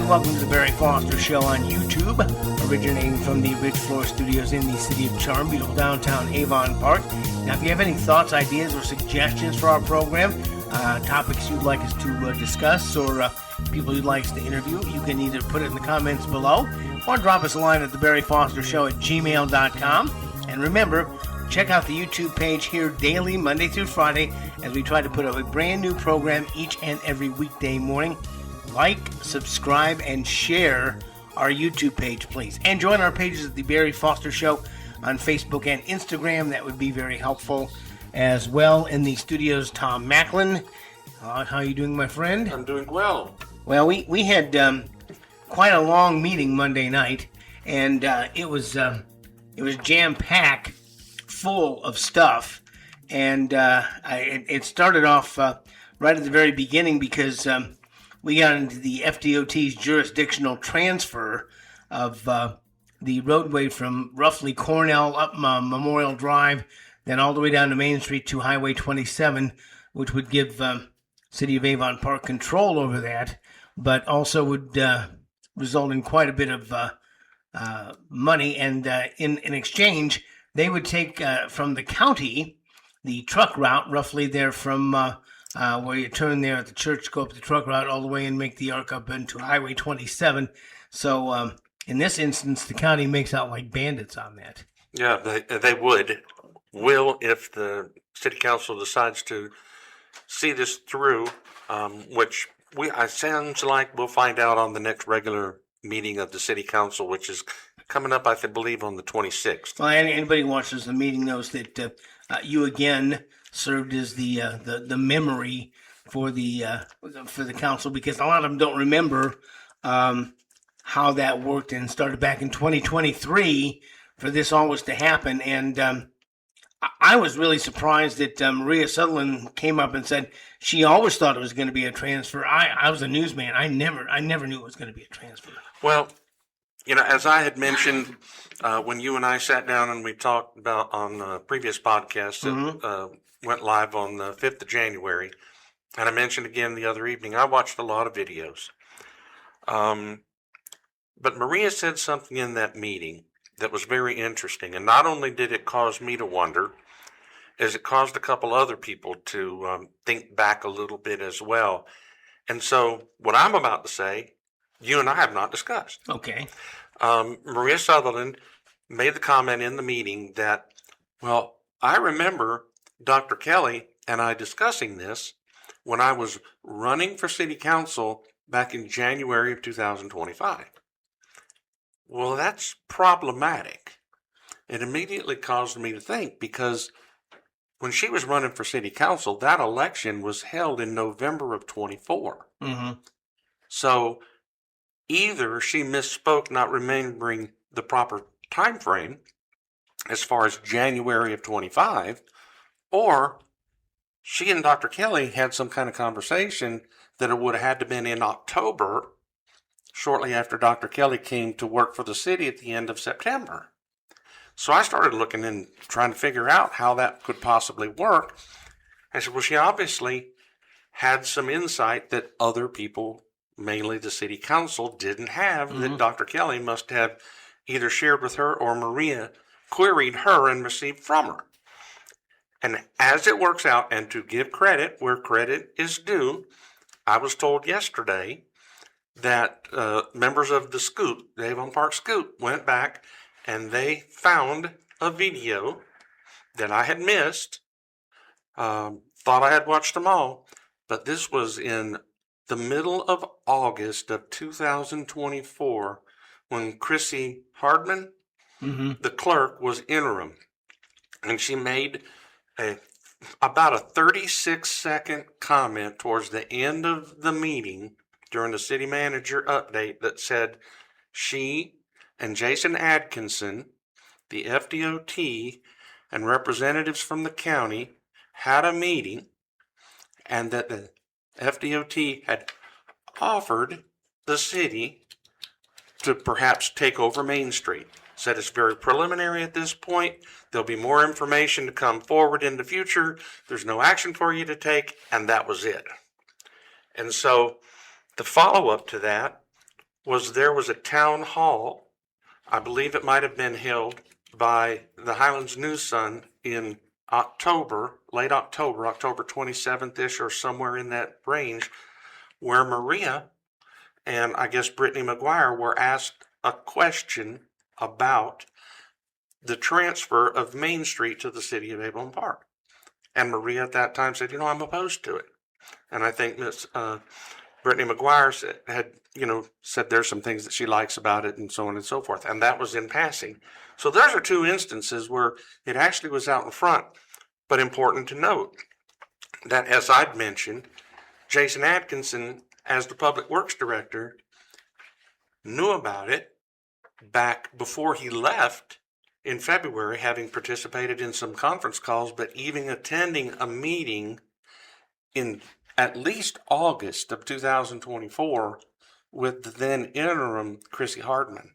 welcome to the Barry Foster Show on YouTube, originating from the Ridge Floor Studios in the City of Charm, beautiful downtown Avon Park. Now, if you have any thoughts, ideas, or suggestions for our program, topics you'd like us to discuss, or people you'd like us to interview, you can either put it in the comments below or drop us a line at thebarryfostershow@gmail.com. And remember, check out the YouTube page here daily, Monday through Friday, as we try to put up a brand new program each and every weekday morning. Like, subscribe, and share our YouTube page, please. And join our pages at The Barry Foster Show on Facebook and Instagram. That would be very helpful as well. In the studios, Tom Macklin. How are you doing, my friend? I'm doing well. Well, we had quite a long meeting Monday night, and it was jam-packed, full of stuff. And it started off right at the very beginning because we got into the FDOT's jurisdictional transfer of the roadway from roughly Cornell up Memorial Drive, then all the way down to Main Street to Highway 27, which would give City of Avon Park control over that, but also would result in quite a bit of money. And in exchange, they would take from the county the truck route, roughly there from where you turn there at the church, go up the truck route all the way and make the arc up into Highway 27. So in this instance, the county makes out like bandits on that. Yeah, they will if the city council decides to see this through, which it sounds like we'll find out on the next regular meeting of the city council, which is coming up, I believe, on the 26th. Well, anybody who watches the meeting knows that you again served as the memory for the council, because a lot of them don't remember how that worked, and started back in 2023 for this all was to happen. And I was really surprised that Maria Sutherland came up and said she always thought it was going to be a transfer. I was a newsman. I never knew it was going to be a transfer. Well, as I had mentioned when you and I sat down and we talked about on a previous podcast that went live on the 5th of January, and I mentioned again the other evening, I watched a lot of videos. But Maria said something in that meeting that was very interesting, and not only did it cause me to wonder, as it caused a couple other people to think back a little bit as well. And so what I'm about to say, you and I have not discussed. Okay. Maria Sutherland made the comment in the meeting that, well, I remember Dr. Kelly and I discussing this when I was running for city council back in January of 2025. Well, that's problematic. It immediately caused me to think, because when she was running for city council, that election was held in November of 24. Mm-hmm. So either she misspoke, not remembering the proper time frame as far as January of 25, or she and Dr. Kelly had some kind of conversation that it would have had to have been in October, shortly after Dr. Kelly came to work for the city at the end of September. So I started looking and trying to figure out how that could possibly work. I said, well, she obviously had some insight that other people, mainly the city council, didn't have, that Dr. Kelly must have either shared with her or Maria queried her and received from her. And as it works out, and to give credit where credit is due, I was told yesterday that members of the Scoop, the Avon Park Scoop, went back and they found a video that I had missed. Thought I had watched them all, but this was in the middle of August of 2024 when Chrissy Hardman, the clerk, was interim. And she made about a 36-second comment towards the end of the meeting during the city manager update that said she and Jason Atkinson, the FDOT, and representatives from the county had a meeting, and that the FDOT had offered the city to perhaps take over Main Street. Said it's very preliminary at this point. There'll be more information to come forward in the future. There's no action for you to take, and that was it. And so the follow-up to that was there was a town hall. I believe it might have been held by the Highlands News Sun in October, late October, October 27th-ish or somewhere in that range, where Maria and I guess Brittany McGuire were asked a question about the transfer of Main Street to the city of Avon Park. And Maria at that time said, I'm opposed to it. And I think Miss Brittany McGuire said there's some things that she likes about it and so on and so forth. And that was in passing. So those are two instances where it actually was out in front. But important to note that, as I'd mentioned, Jason Atkinson, as the Public Works Director, knew about it back before he left in February, having participated in some conference calls, but even attending a meeting in at least August of 2024 with the then interim Chrissy Hardman.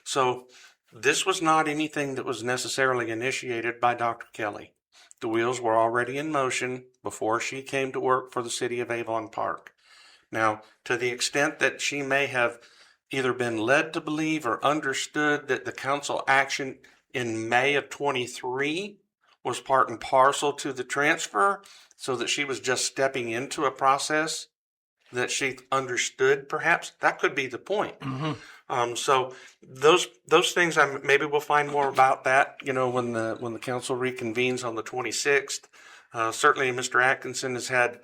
So this was not anything that was necessarily initiated by Dr. Kelly. The wheels were already in motion before she came to work for the city of Avon Park. Now, to the extent that she may have either been led to believe or understood that the council action in May of 23 was part and parcel to the transfer, so that she was just stepping into a process that she understood, perhaps, that could be the point. Mm-hmm. So those things, maybe we'll find more about that, when the council reconvenes on the 26th. Certainly, Mr. Atkinson has had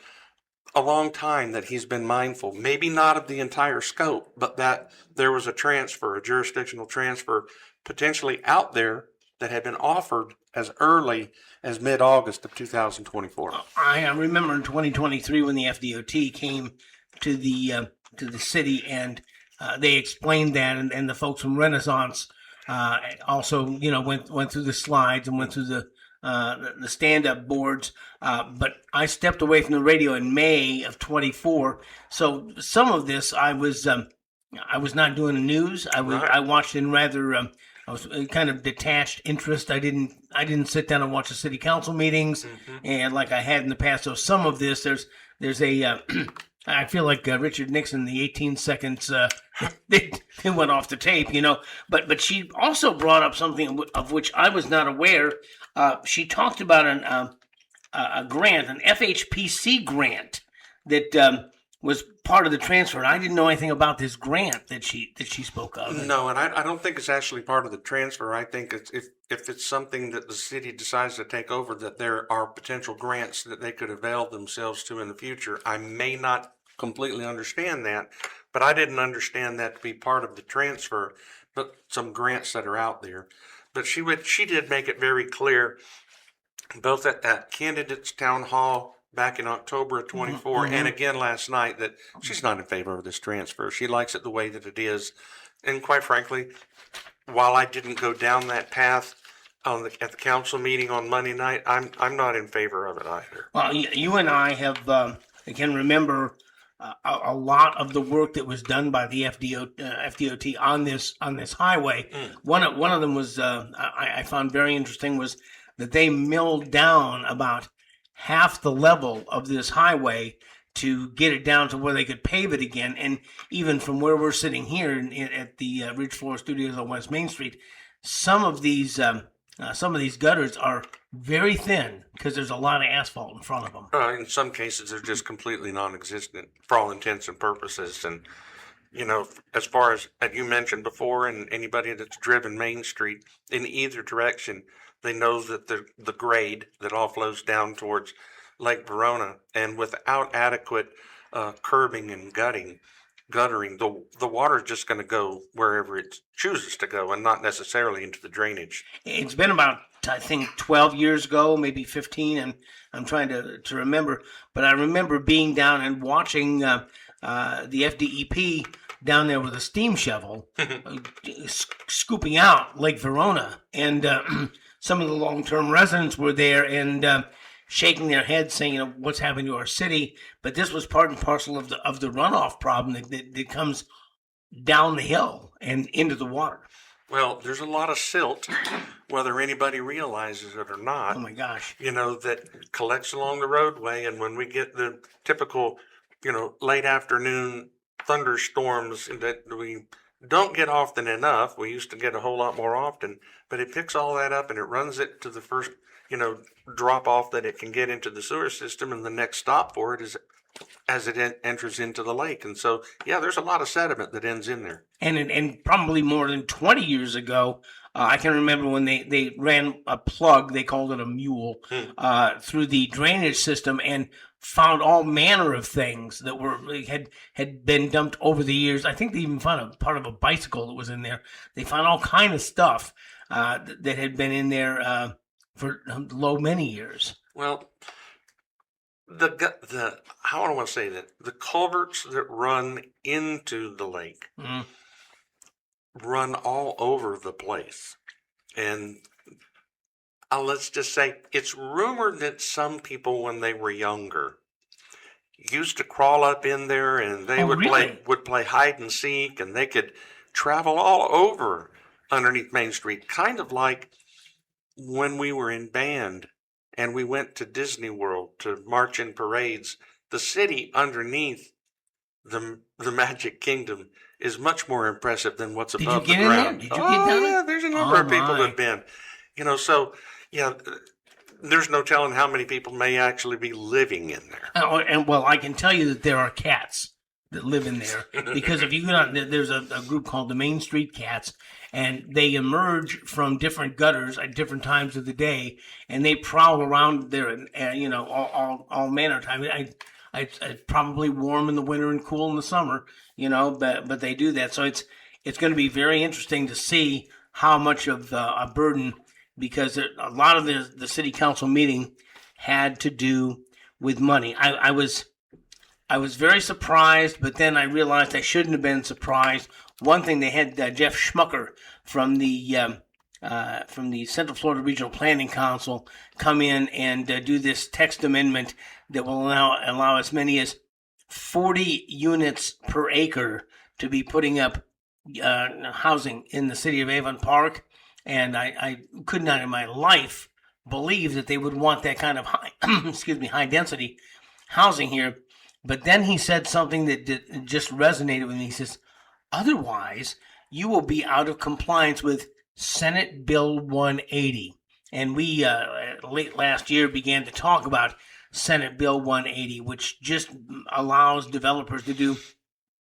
a long time that he's been mindful, maybe not of the entire scope, but that there was a jurisdictional transfer potentially out there that had been offered as early as mid-August of 2024. I remember in 2023 when the FDOT came to the city and they explained that, and the folks from Renaissance also went through the slides and went through the stand-up boards. But I stepped away from the radio in May of 24, so some of this I was not doing the news. I watched in rather. I was kind of detached interest. I didn't sit down and watch the city council meetings, and like I had in the past. So some of this, there's a. I feel like Richard Nixon, the 18 seconds they went off the tape, But she also brought up something of which I was not aware. She talked about a grant, an FHPC grant that was part of the transfer. And I didn't know anything about this grant that she spoke of. No, and I don't think it's actually part of the transfer. I think if it's something that the city decides to take over, that there are potential grants that they could avail themselves to in the future. I may not completely understand that, but I didn't understand that to be part of the transfer, but some grants that are out there. But she did make it very clear, both at that candidates town hall back in October of 24, and again last night, that she's not in favor of this transfer. She likes it the way that it is. And quite frankly, while I didn't go down that path at the council meeting on Monday night, I'm not in favor of it either. Well, you and I have, I can remember a lot of the work that was done by the FDOT on this highway. One of them was, I found very interesting, was that they milled down about half the level of this highway to get it down to where they could pave it again. And even from where we're sitting here at the Ridge Floor Studios on West Main Street, some of these gutters are very thin because there's a lot of asphalt in front of them. In some cases, they're just completely non-existent for all intents and purposes. And, as far as you mentioned before, and anybody that's driven Main Street in either direction, they know that the grade that all flows down towards Lake Verona, and without adequate curbing and guttering, the water is just going to go wherever it chooses to go, and not necessarily into the drainage. It's been about, I think, 12 years ago, maybe 15, and I'm trying to remember. But I remember being down and watching the FDEP down there with a steam shovel, scooping out Lake Verona, and some of the long-term residents were there and shaking their heads, saying, what's happening to our city? But this was part and parcel of the runoff problem that comes down the hill and into the water. Well, there's a lot of silt, whether anybody realizes it or not. Oh my gosh! That collects along the roadway, and when we get the typical, late afternoon thunderstorms that we don't get often enough. We used to get a whole lot more often, but it picks all that up and it runs it to the first, drop off that it can get into the sewer system, and the next stop for it is as it enters into the lake. And so, yeah, there's a lot of sediment that ends in there. And probably more than 20 years ago, I can remember when they ran a plug, they called it a mule, through the drainage system and found all manner of things that had been dumped over the years. I think they even found a part of a bicycle that was in there. They found all kind of stuff that had been in there for many years. Well, the how do I want to say that? The culverts that run into the lake run all over the place. And let's just say it's rumored that some people, when they were younger, used to crawl up in there and they would play hide and seek, and they could travel all over underneath Main Street, kind of like when we were in band and we went to Disney World to march in parades. The city underneath the Magic Kingdom is much more impressive than what's above the ground. Did you get down there? Yeah, there's a number of people that have been. So, yeah, there's no telling how many people may actually be living in there. And I can tell you that there are cats that live in there, because if you go out, there's a group called the Main Street Cats, and they emerge from different gutters at different times of the day, and they prowl around there, and all manner of time. It's probably warm in the winter and cool in the summer, but they do that. So it's going to be very interesting to see how much of a burden, because a lot of the city council meeting had to do with money. I was very surprised, but then I realized I shouldn't have been surprised. One thing, they had Jeff Schmucker from the Central Florida Regional Planning Council come in and do this text amendment that will allow as many as 40 units per acre to be putting up housing in the city of Avon Park. And I could not in my life believe that they would want that kind of high density housing here. But then he said something that just resonated with me. He says, otherwise, you will be out of compliance with Senate Bill 180. And we, late last year, began to talk about Senate Bill 180, which just allows developers to do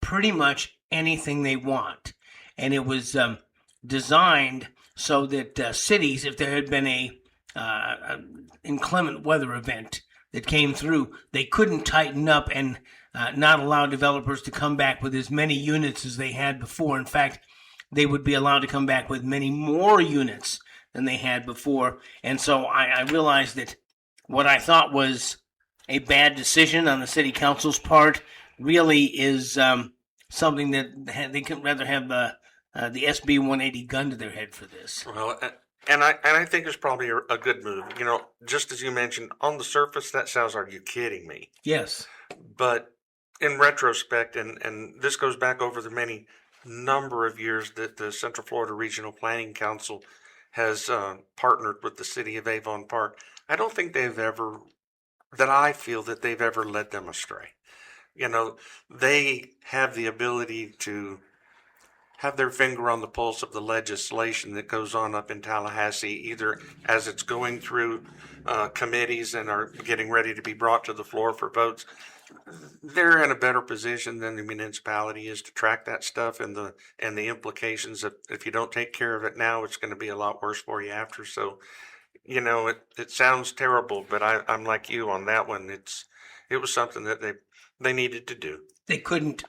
pretty much anything they want. And it was designed so that cities, if there had been an inclement weather event that came through, they couldn't tighten up and not allow developers to come back with as many units as they had before. In fact, they would be allowed to come back with many more units than they had before. And so I realized that what I thought was a bad decision on the city council's part really is something that they could rather have the SB 180 gun to their head for this. Well, and I think it's probably a good move. Just as you mentioned, on the surface, that sounds, are you kidding me? Yes. But in retrospect, and this goes back over the many number of years that the Central Florida Regional Planning Council has partnered with the city of Avon Park, I don't think I feel that they've ever led them astray. They have the ability to have their finger on the pulse of the legislation that goes on up in Tallahassee, either as it's going through committees and are getting ready to be brought to the floor for votes. They're in a better position than the municipality is to track that stuff and the implications of, if you don't take care of it now, it's going to be a lot worse for you after. So, it sounds terrible, but I'm like you on that one. It was something that they needed to do. They couldn't,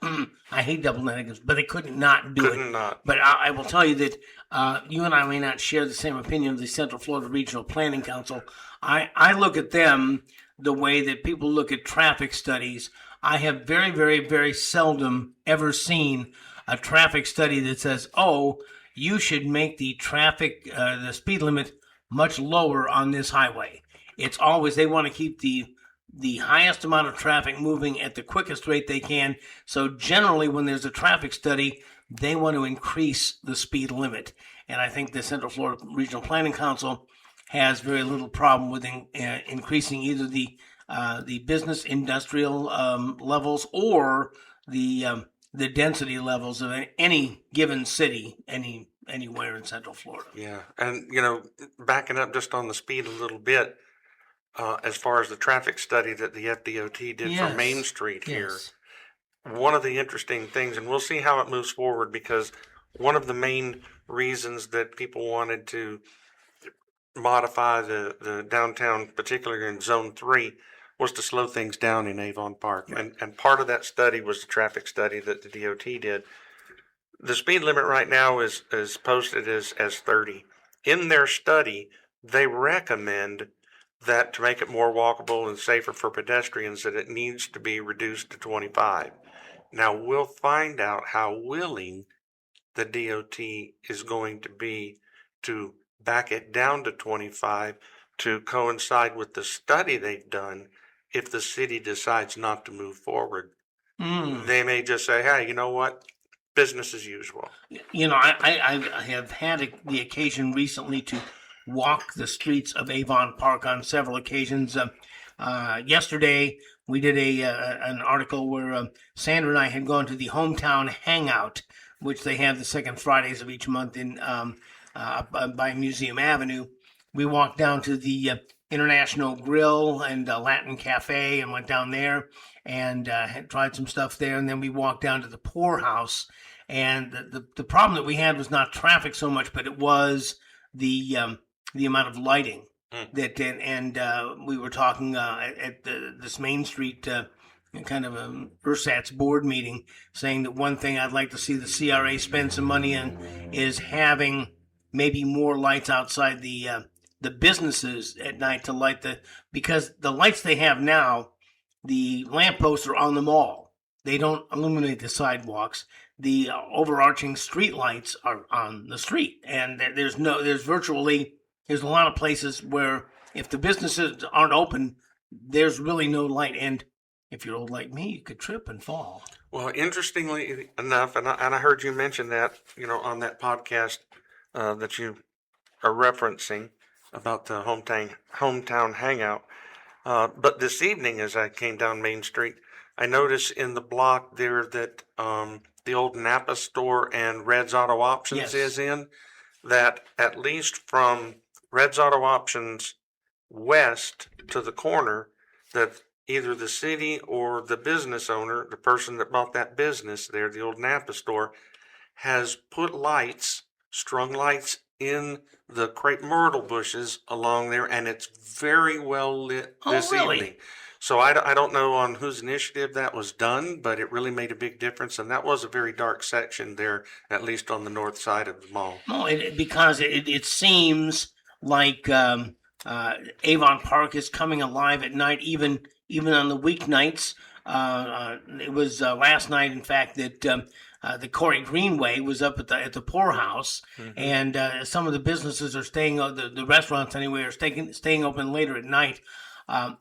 I hate double negatives, but they couldn't not do it. Couldn't not. But I will tell you that you and I may not share the same opinion of the Central Florida Regional Planning Council. I look at them the way that people look at traffic studies. I have very, very, very seldom ever seen a traffic study that says, oh, you should make the speed limit much lower on this highway. It's always, they want to keep the highest amount of traffic moving at the quickest rate they can. So generally, when there's a traffic study, they want to increase the speed limit. And I think the Central Florida Regional Planning Council has very little problem with increasing either the business industrial levels or the the density levels of any given city, anywhere in Central Florida. Yeah, and backing up just on the speed a little bit, as far as the traffic study that the FDOT did for Main Street here, one of the interesting things, and we'll see how it moves forward, because one of the main reasons that people wanted to modify the downtown, particularly in Zone 3, was to slow things down in Avon Park. Right. And part of that study was the traffic study that the DOT did. The speed limit right now is posted as 30. In their study, they recommend that to make it more walkable and safer for pedestrians, that it needs to be reduced to 25. Now, we'll find out how willing the DOT is going to be to back it down to 25 to coincide with the study they've done. If the city decides not to move forward, they may just say, hey, you know what? Business as usual. I have had the occasion recently to walk the streets of Avon Park on several occasions. Yesterday, we did an article where Sandra and I had gone to the hometown hangout, which they have the second Fridays of each month in by Museum Avenue. We walked down to the International Grill and Latin Cafe and went down there and had tried some stuff there. And then we walked down to the Poorhouse. And the problem that we had was not traffic so much, but it was the amount of lighting that we were talking at this Main Street kind of a ersatz board meeting, saying that one thing I'd like to see the CRA spend some money on is having maybe more lights outside the businesses at night to light because the lights they have now, the lampposts are on them all. They don't illuminate the sidewalks. The overarching street lights are on the street, and there's a lot of places where if the businesses aren't open, there's really no light. And if you're old like me, you could trip and fall. Well, interestingly enough, and I heard you mention that, on that podcast that you are referencing about the hometown hangout. But this evening, as I came down Main Street, I noticed in the block there that the old Napa store and Red's Auto Options is in, that at least from Red's Auto Options west to the corner, that either the city or the business owner, the person that bought that business there, the old Napa store, has put strung lights in the crepe myrtle bushes along there, and it's very well lit this evening. So I don't know on whose initiative that was done, but it really made a big difference, and that was a very dark section there, at least on the north side of the mall. No, because it seems like Avon Park is coming alive at night, even on the weeknights. It was last night, in fact, that the Corey Greenway was up at the Poorhouse, and some of the businesses are staying. The restaurants anyway are staying open later at night. I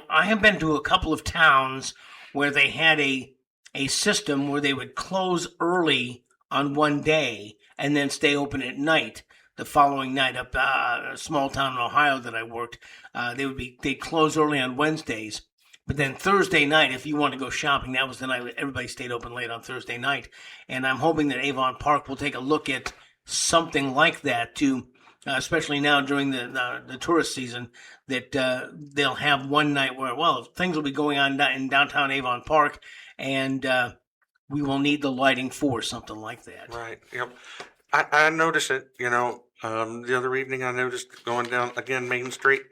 have been to a couple of towns where they had a system where they would close early on one day and then stay open at night the following night. Up a small town in Ohio that I worked, they'd close early on Wednesdays, but then Thursday night, if you want to go shopping, that was the night everybody stayed open late on Thursday night. And I'm hoping that Avon Park will take a look at something like that too. Especially now during the tourist season, that they'll have one night where, things will be going on in downtown Avon Park, and we will need the lighting for something like that. Right. Yep. I noticed it, the other evening I noticed going down, again, Main Street,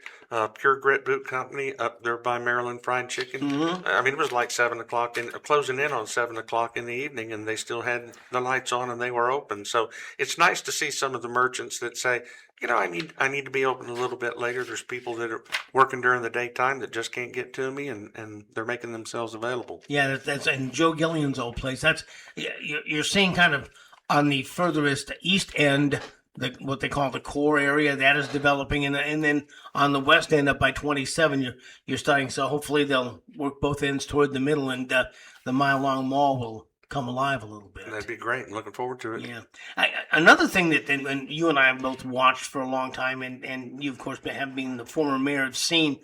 Pure Grit Boot Company up there by Maryland Fried Chicken. I mean, it was like 7 o'clock, closing in on 7 o'clock in the evening, and they still had the lights on and they were open. So it's nice to see some of the merchants that say, I need to be open a little bit later. There's people that are working during the daytime that just can't get to me, and they're making themselves available. Yeah, that's in Joe Gillian's old place. You're seeing kind of on the furthest east end, what they call the core area, that is developing, and then on the west end up by 27, you're starting. So hopefully they'll work both ends toward the middle, and the mile-long mall will come alive a little bit. That'd be great. I'm looking forward to it. Yeah. Another thing that and you and I have both watched for a long time, and you, of course, have been the former mayor, have seen,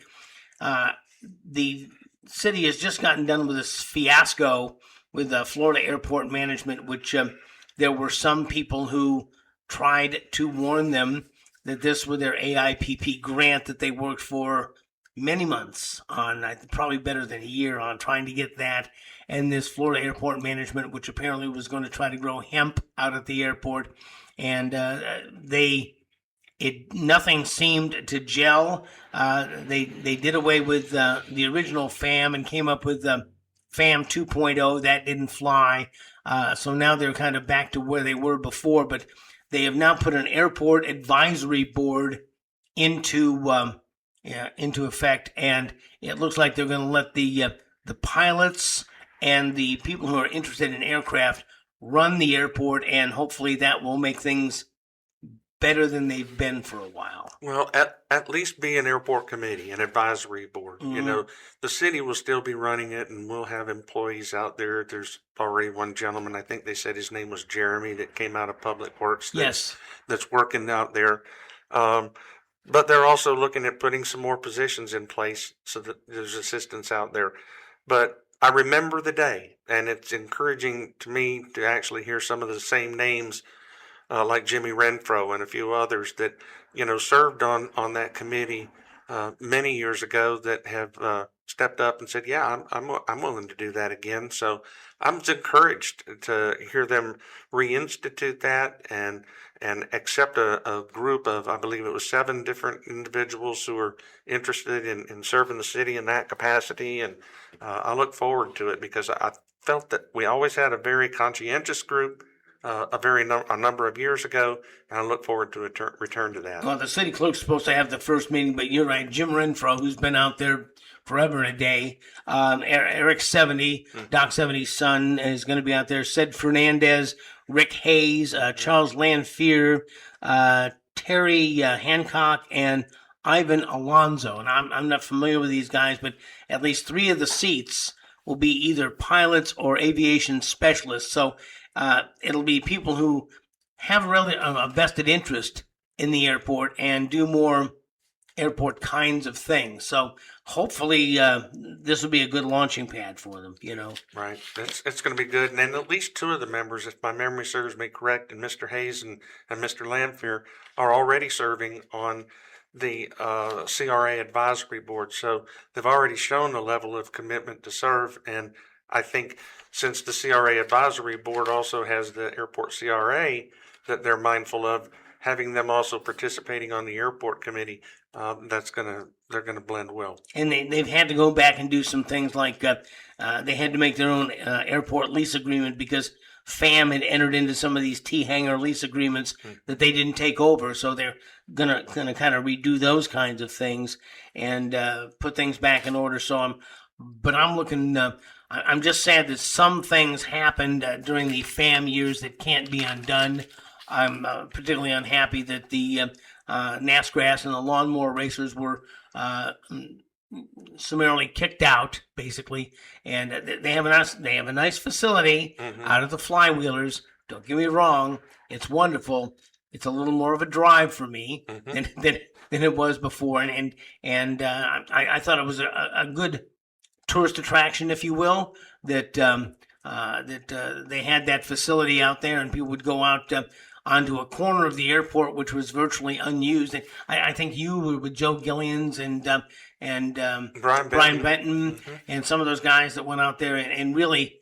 the city has just gotten done with this fiasco with Florida Airport Management, which there were some people who tried to warn them that this was their AIPP grant that they worked for many months on, probably better than a year on trying to get that, and this Florida Airport Management, which apparently was going to try to grow hemp out at the airport, and nothing seemed to gel. They did away with the original FAM and came up with FAM 2.0. That didn't fly. So now they're kind of back to where they were before, but they have now put an airport advisory board into effect, and it looks like they're going to let the pilots and the people who are interested in aircraft run the airport, and hopefully that will make things better than they've been for a while. Well, at least be an airport committee, an advisory board. Mm-hmm. You know, the city will still be running it, and we'll have employees out there. There's already one gentleman, I think they said his name was Jeremy, that came out of Public Works. That's working out there. But they're also looking at putting some more positions in place so that there's assistance out there. But I remember the day, and it's encouraging to me to actually hear some of the same names like Jimmy Renfro and a few others that, you know, served on that committee many years ago that have stepped up and said, yeah, I'm willing to do that again. So I'm encouraged to hear them reinstitute that and accept a group of, I believe it was 7 different individuals who are interested in serving the city in that capacity. And I look forward to it because I felt that we always had a very conscientious group a number of years ago, and I look forward to a return to that. Well, the city clerk's supposed to have the first meeting, but you're right. Jim Renfro, who's been out there forever and a day, Eric 70, Doc 70's son, is going to be out there. Sid Fernandez, Rick Hayes, Charles Lanfear, Terry Hancock, and Ivan Alonzo. And I'm not familiar with these guys, but at least 3 of the seats will be either pilots or aviation specialists. So it'll be people who have really a vested interest in the airport and do more airport kinds of things. So hopefully this will be a good launching pad for them, you know. Right. It's going to be good. And at least 2 of the members, if my memory serves me correct, and Mr. Hayes and Mr. Lanfear are already serving on the CRA advisory board. So they've already shown a level of commitment to serve. And I think since the CRA advisory board also has the airport CRA that they're mindful of, having them also participating on the airport committee, they're gonna blend well. And they've had to go back and do some things like they had to make their own airport lease agreement because FAM had entered into some of these T-hangar lease agreements that they didn't take over. So they're gonna kind of redo those kinds of things and put things back in order. So I'm looking. I'm just sad that some things happened during the FAM years that can't be undone. I'm particularly unhappy that the NASGRAS and the lawnmower racers were summarily kicked out, basically. And they have a nice facility out of the Flywheelers. Don't get me wrong; it's wonderful. It's a little more of a drive for me than it was before, and I thought it was a good tourist attraction, if you will, that they had that facility out there, and people would go out onto a corner of the airport, which was virtually unused. And I think you were with Joe Gillians and Brian Benton and some of those guys that went out there and really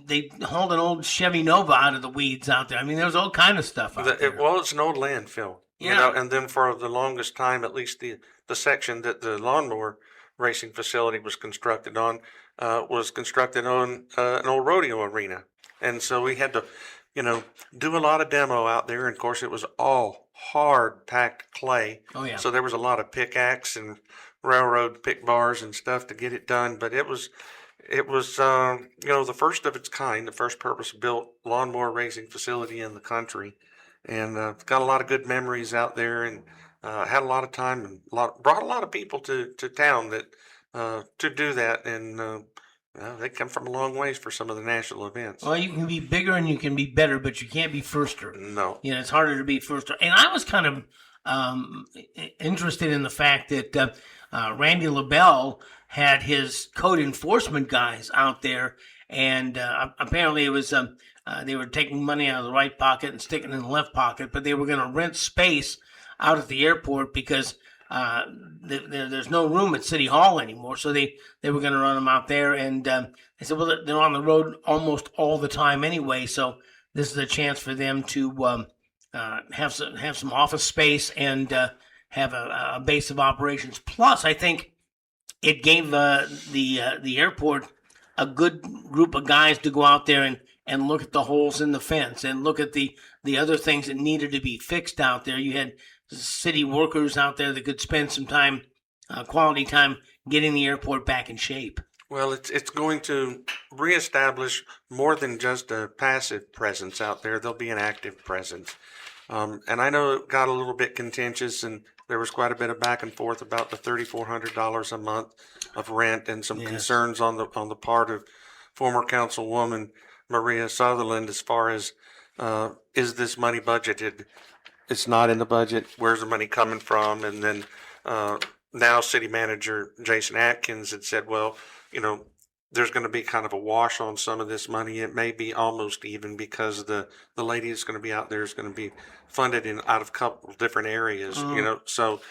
they hauled an old Chevy Nova out of the weeds out there. I mean, there was all kind of stuff out there. Well, it's an old landfill, you know, and then for the longest time, at least the section that the lawnmower racing facility was constructed on an old rodeo arena. And so we had to, you know, do a lot of demo out there. And of course, it was all hard packed clay. Oh, yeah. So there was a lot of pickaxe and railroad pick bars and stuff to get it done. But it was you know, the first of its kind, the first purpose-built lawnmower racing facility in the country. And got a lot of good memories out there and had a lot of time and brought a lot of people to town that to do that. And they come from a long ways for some of the national events. Well, you can be bigger and you can be better, but you can't be firster. No. You know, it's harder to be firster. And I was kind of interested in the fact that Randy LaBelle had his code enforcement guys out there and apparently it was they were taking money out of the right pocket and sticking it in the left pocket, but they were going to rent space out at the airport because there's no room at City Hall anymore, so they were going to run them out there, and they said, well, they're on the road almost all the time anyway, so this is a chance for them to have some office space and have a base of operations. Plus, I think it gave the airport a good group of guys to go out there and look at the holes in the fence and look at the other things that needed to be fixed out there. You had city workers out there that could spend some time, quality time, getting the airport back in shape. Well, it's going to reestablish more than just a passive presence out there. There'll be an active presence. And I know it got a little bit contentious, and there was quite a bit of back and forth about the $3,400 a month of rent, and some concerns on the part of former Councilwoman Maria Sutherland as far as is this money budgeted? It's not in the budget. Where's the money coming from? And then now City Manager Jason Atkins had said, well, there's going to be kind of a wash on some of this money. It may be almost even because the lady that's going to be out there is going to be funded out of a couple of different areas, So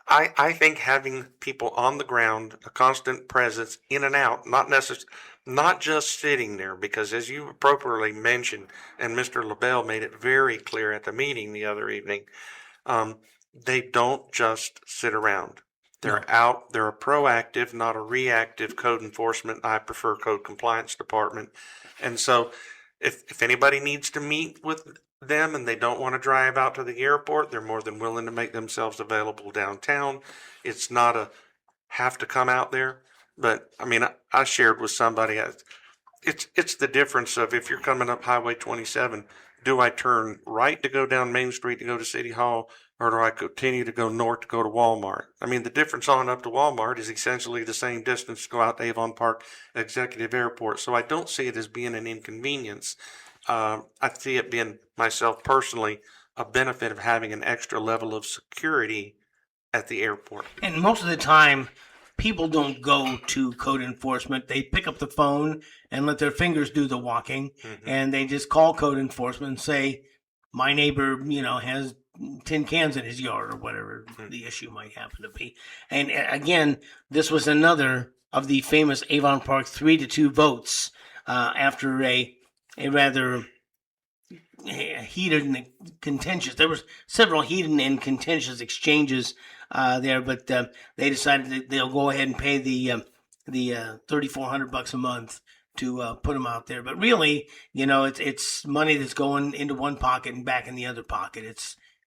I think having people on the ground, a constant presence in and out, not just sitting there, because as you appropriately mentioned, and Mr. LaBelle made it very clear at the meeting the other evening, they don't just sit around. They're out. They're a proactive, not a reactive code enforcement. I prefer code compliance department. And so if anybody needs to meet with them and they don't want to drive out to the airport, they're more than willing to make themselves available downtown. It's not a have to come out there. But I mean, I shared with somebody, it's the difference of if you're coming up Highway 27, do I turn right to go down Main Street to go to City Hall, or do I continue to go north to go to Walmart? I mean, the difference on up to Walmart is essentially the same distance to go out to Avon Park Executive Airport. So I don't see it as being an inconvenience. I see it being, myself personally, a benefit of having an extra level of security at the airport. And most of the time, people don't go to code enforcement. They pick up the phone and let their fingers do the walking, and they just call code enforcement and say, my neighbor, has tin cans in his yard, or whatever the issue might happen to be. And again, this was another of the famous Avon Park 3-2 votes after a rather heated and contentious. There was several heated and contentious exchanges there, but they decided that they'll go ahead and pay the $3,400 a month to put them out there. But really, it's money that's going into one pocket and back in the other pocket.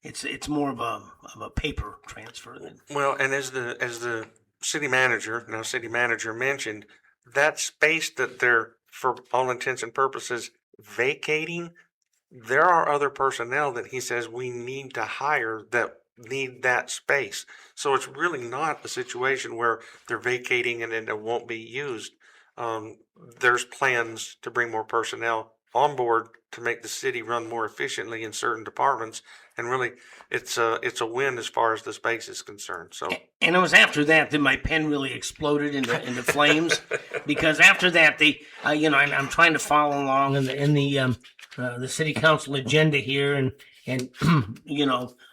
It's more of a paper transfer. Well, and as the city manager mentioned, that space that they're, for all intents and purposes, vacating, there are other personnel that he says we need to hire that need that space. So it's really not a situation where they're vacating and it won't be used. There's plans to bring more personnel on board to make the city run more efficiently in certain departments, and really it's a win as far as the space is concerned. So, and it was after that my pen really exploded into flames, because after that I'm trying to follow along in the city council agenda here, and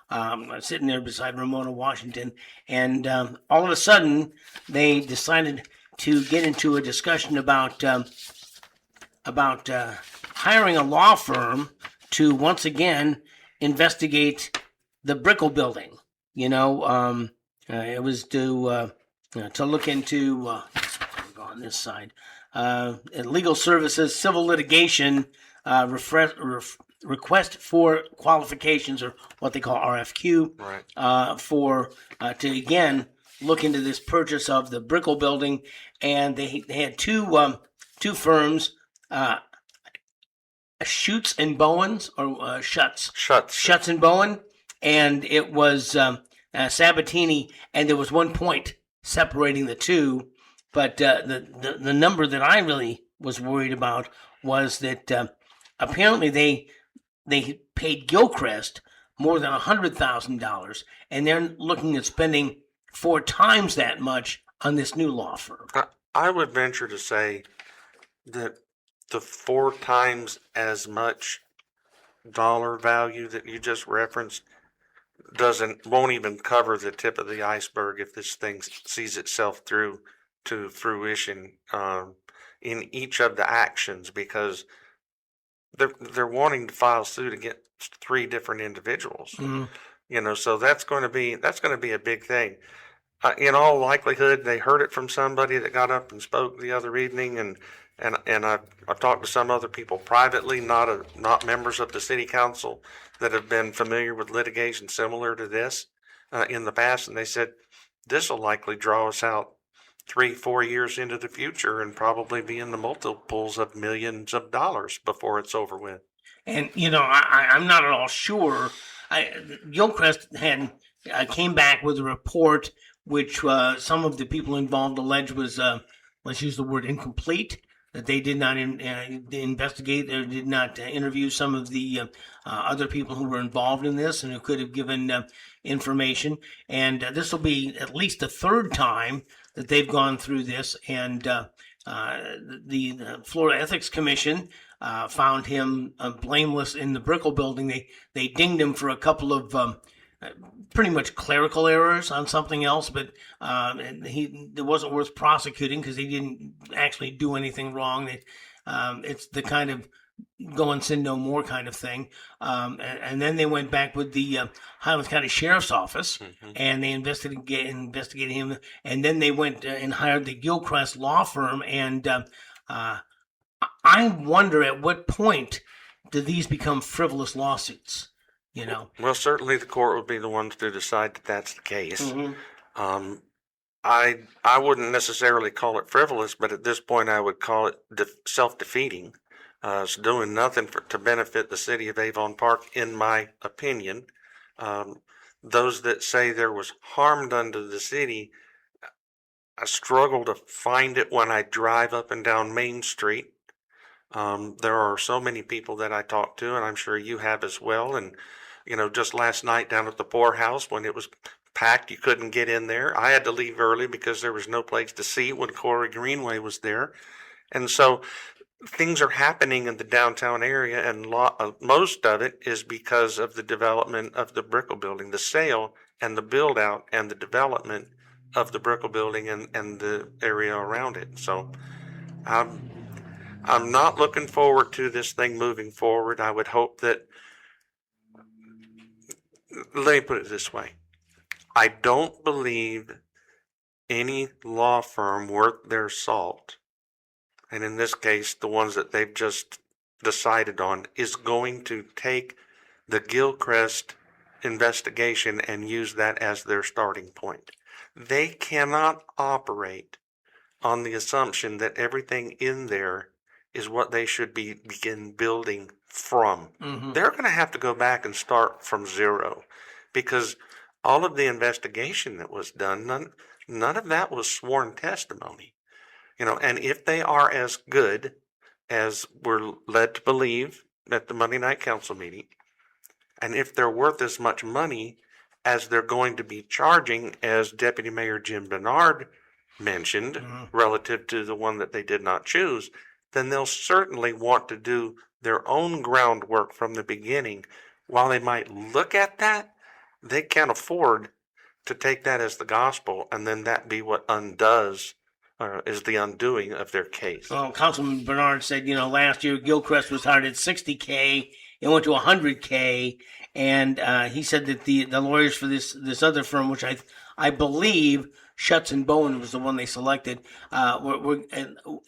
I'm sitting there beside Ramona Washington, and all of a sudden they decided to get into a discussion about hiring a law firm to once again investigate the Brickell Building. It was to look into on this side legal services, civil litigation, request for qualifications, or what they call RFQ, right? To again look into this purchase of the Brickell Building, and they had two firms, Schutz and Bowens, or Schutz and Bowen, and it was Sabatini, and there was 1 point separating the two, but the number that I really was worried about was that apparently they paid Gilchrist more than $100,000, and they're looking at spending 4 times that much on this new law firm. I would venture to say that the 4 times as much dollar value that you just referenced won't even cover the tip of the iceberg if this thing sees itself through to fruition in each of the actions, because they're wanting to file suit against 3 different individuals. So that's going to be a big thing. In all likelihood, they heard it from somebody that got up and spoke the other evening, and I've talked to some other people privately, not members of the city council, that have been familiar with litigation similar to this in the past, and they said this will likely draw us out 3-4 years into the future and probably be in the multiples of millions of dollars before it's over with. And I'm not at all sure. Gilchrist came back with a report which some of the people involved alleged was, let's use the word incomplete, that they did not investigate or did not interview some of the other people who were involved in this and who could have given information. And this will be at least the 3rd time that they've gone through this. And the Florida Ethics Commission found him blameless in the Brickell Building. They dinged him for a couple of pretty much clerical errors on something else, but it wasn't worth prosecuting because he didn't actually do anything wrong. It's the kind of go and sin no more kind of thing. And then they went back with the Highlands County Sheriff's Office, and they investigated him. And then they went and hired the Gilchrist law firm. And I wonder at what point do these become frivolous lawsuits? Well, certainly the court would be the ones to decide that that's the case. I wouldn't necessarily call it frivolous, but at this point I would call it self-defeating. It's doing nothing to benefit the city of Avon Park, in my opinion. Those that say there was harm done to the city, I struggle to find it when I drive up and down Main Street. There are so many people that I talk to, and I'm sure you have as well. And just last night down at the poorhouse, when it was packed, you couldn't get in there. I had to leave early because there was no place to see when Corey Greenway was there. And so things are happening in the downtown area, and most of it is because of the development of the Brickell Building, the sale and the build out and the development of the Brickell Building and the area around it. So I'm not looking forward to this thing moving forward. I would hope that, let me put it this way. I don't believe any law firm worth their salt, and in this case, the ones that they've just decided on, is going to take the Gilchrist investigation and use that as their starting point. They cannot operate on the assumption that everything in there is what they should begin building from. They're going to have to go back and start from zero, because all of the investigation that was done, none of that was sworn testimony. And if they are as good as we're led to believe at the Monday night council meeting, and if they're worth as much money as they're going to be charging, as Deputy Mayor Jim Bernard mentioned, relative to the one that they did not choose, then they'll certainly want to do their own groundwork from the beginning. While they might look at that, they can't afford to take that as the gospel, and then that be what is the undoing of their case. Well, Councilman Bernard said, last year Gilchrist was hired at $60K. It went to $100K, and he said that the lawyers for this other firm, which I believe Schutz and Bowen was the one they selected, were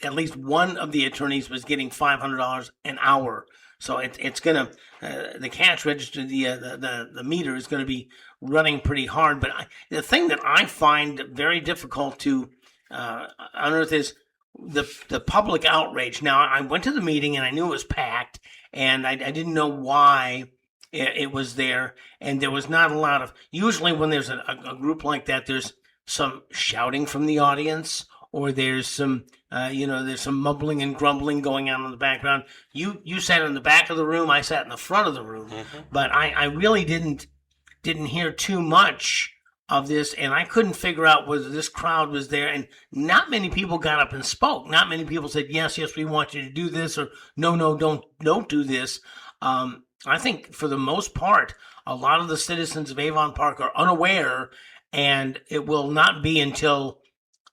at least one of the attorneys was getting $500 an hour. So it's gonna the cash register, the meter is gonna be running pretty hard. But the thing that I find very difficult to unearth is the public outrage. Now, I went to the meeting and I knew it was packed, and I didn't know why it was there, and there was not a lot of. Usually, when there's a group like that, there's some shouting from the audience, or there's some there's some mumbling and grumbling going on in the background. You sat in the back of the room, I sat in the front of the room, but I really didn't hear too much of this, and I couldn't figure out whether this crowd was there. And not many people got up and spoke. Not many people said, yes, we want you to do this, or no, don't do this. I think for the most part, a lot of the citizens of Avon Park are unaware, and it will not be until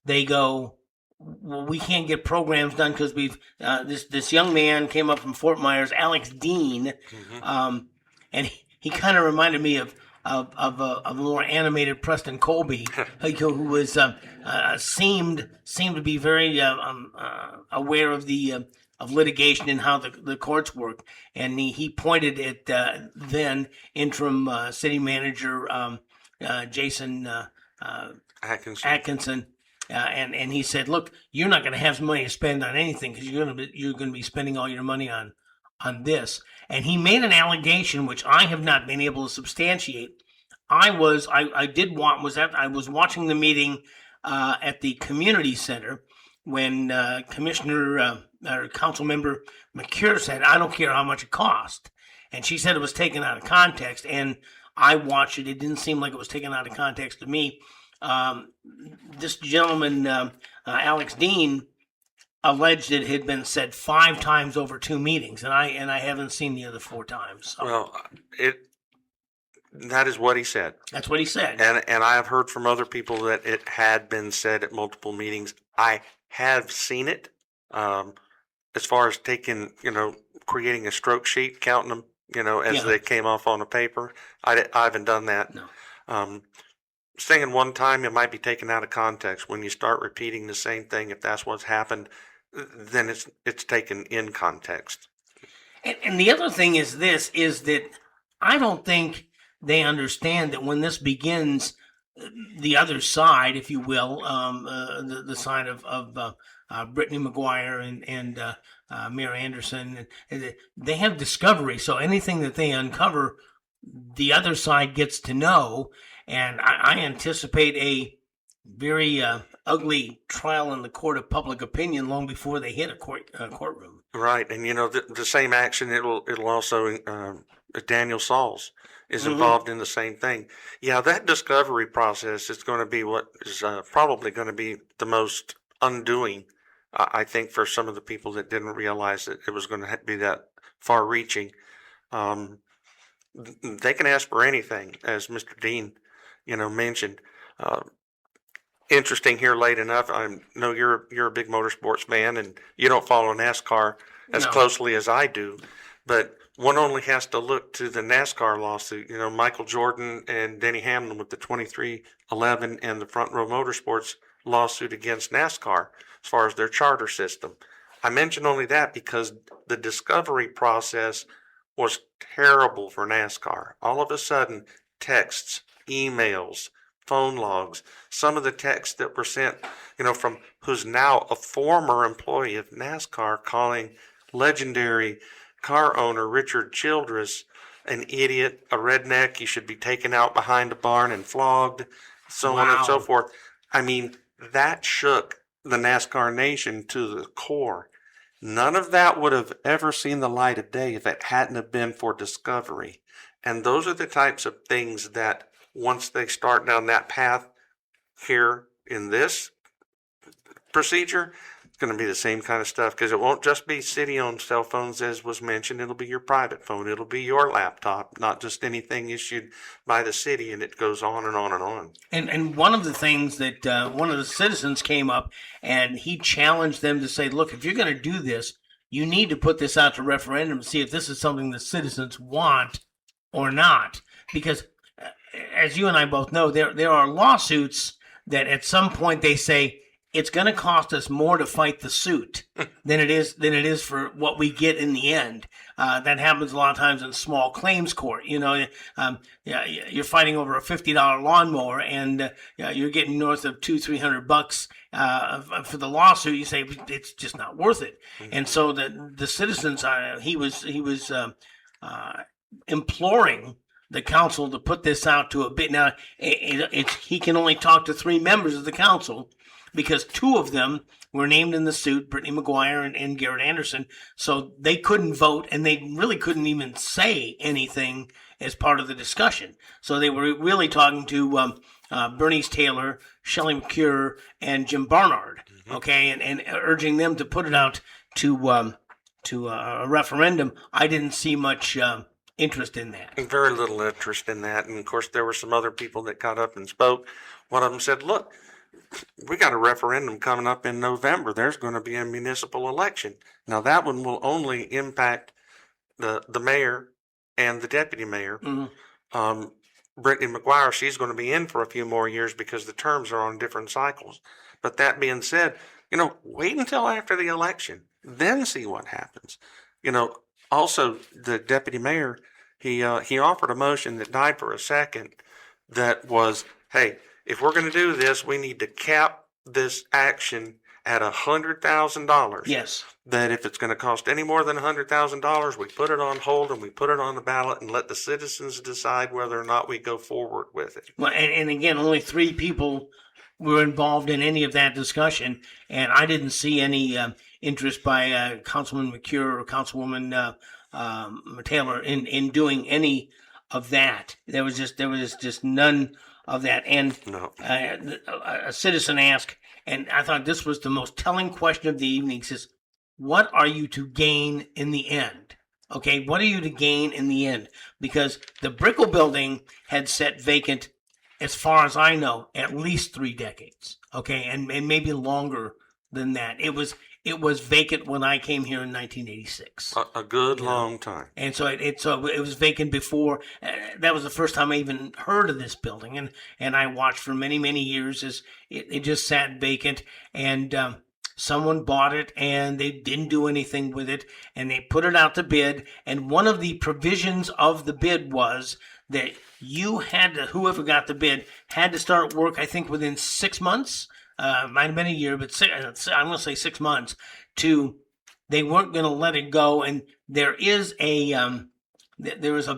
they go, well, we can't get programs done because we've this young man came up from Fort Myers, Alex Dean, and he kind of reminded me of a more animated Preston Colby, who was seemed to be very aware of the of litigation and how the courts work, and he pointed at then interim city manager Jason Atkinson. And he said, look, you're not going to have money to spend on anything because you're going to be spending all your money on this. And he made an allegation which I have not been able to substantiate. I was watching the meeting at the community center when Commissioner or Council Member McCure said, I don't care how much it cost. And she said it was taken out of context. And I watched it. It didn't seem like it was taken out of context to me. This gentleman, Alex Dean, alleged it had been said 5 times over 2 meetings, and I haven't seen the other 4 times. So. Well, that is what he said. That's what he said. And I have heard from other people that it had been said at multiple meetings. I have seen it. As far as creating a stroke sheet, counting them, as they came off on a paper. I haven't done that. No. Saying one time, it might be taken out of context. When you start repeating the same thing, if that's what's happened, then it's taken in context. And the other thing is that I don't think they understand that when this begins, the other side, if you will, the side of Brittany McGuire and Mayor Anderson, they have discovery. So anything that they uncover, the other side gets to know. And I anticipate a very ugly trial in the court of public opinion long before they hit a courtroom. Right, and the same action. It'll also Daniel Sauls is involved in the same thing. Yeah, that discovery process is going to be what is probably going to be the most undoing. I think for some of the people that didn't realize that it was going to be that far-reaching. They can ask for anything, as Mr. Dean mentioned. Interesting here late enough. I know you're a big motorsports fan and you don't follow NASCAR as closely as I do, but one only has to look to the NASCAR lawsuit. Michael Jordan and Denny Hamlin with the 2311 and the Front Row Motorsports lawsuit against NASCAR as far as their charter system. I mention only that because the discovery process was terrible for NASCAR. All of a sudden, texts, emails, phone logs, some of the texts that were sent, from who's now a former employee of NASCAR calling legendary car owner Richard Childress an idiot, a redneck, he should be taken out behind a barn and flogged, so on and so forth. I mean, that shook the NASCAR nation to the core. None of that would have ever seen the light of day if it hadn't have been for discovery. And those are the types of things that once they start down that path here in this procedure, it's going to be the same kind of stuff, because it won't just be city-owned cell phones, as was mentioned. It'll be your private phone. It'll be your laptop, not just anything issued by the city, and it goes on and on and on. And one of the things that one of the citizens came up and he challenged them to say, look, if you're going to do this, you need to put this out to referendum to see if this is something the citizens want or not. Because as you and I both know, there are lawsuits that at some point they say it's going to cost us more to fight the suit than it is for what we get in the end. That happens a lot of times in small claims court. You're fighting over a $50 lawnmower, and you're getting north of $200-300 for the lawsuit. You say it's just not worth it. Mm-hmm. And so the citizens, he was imploring the council to put this out to a bit. Now, he can only talk to 3 members of the council, because 2 of them were named in the suit, Brittany McGuire and Garrett Anderson, so they couldn't vote, and they really couldn't even say anything as part of the discussion. So they were really talking to Bernice Taylor, Shelley McCure, and Jim Barnard. Okay, and urging them to put it out to a referendum. I didn't see much interest in that. Very little interest in that. And of course, there were some other people that got up and spoke. One of them said, look, we got a referendum coming up in November. There's going to be a municipal election. Now, that one will only impact the mayor and the deputy mayor. Brittany McGuire, she's going to be in for a few more years because the terms are on different cycles. But that being said, wait until after the election, then see what happens. Also, the deputy mayor, he offered a motion that died for a second that was, hey, if we're going to do this, we need to cap this action at $100,000. Yes. That if it's going to cost any more than $100,000, we put it on hold and we put it on the ballot and let the citizens decide whether or not we go forward with it. Well, and again, only 3 people were involved in any of that discussion, and I didn't see any interest by Councilman McCure or Councilwoman Taylor in doing any of that. There was just none of that. And No. A citizen asked, and I thought this was the most telling question of the evening. He says, what are you to gain in the end? Okay, what are you to gain in the end? Because the Brickell Building had sat vacant, as far as I know, at least 3 decades. Okay, and maybe longer than that. It was vacant when I came here in 1986. A good long time. And so it was vacant before. That was the first time I even heard of this building, and I watched for many years as it just sat vacant, and someone bought it and they didn't do anything with it, and they put it out to bid. And one of the provisions of the bid was that you had to, whoever got the bid had to start work, I think, within 6 months. Might have been a year, but I'm going to say 6 months. They weren't going to let it go, and there is a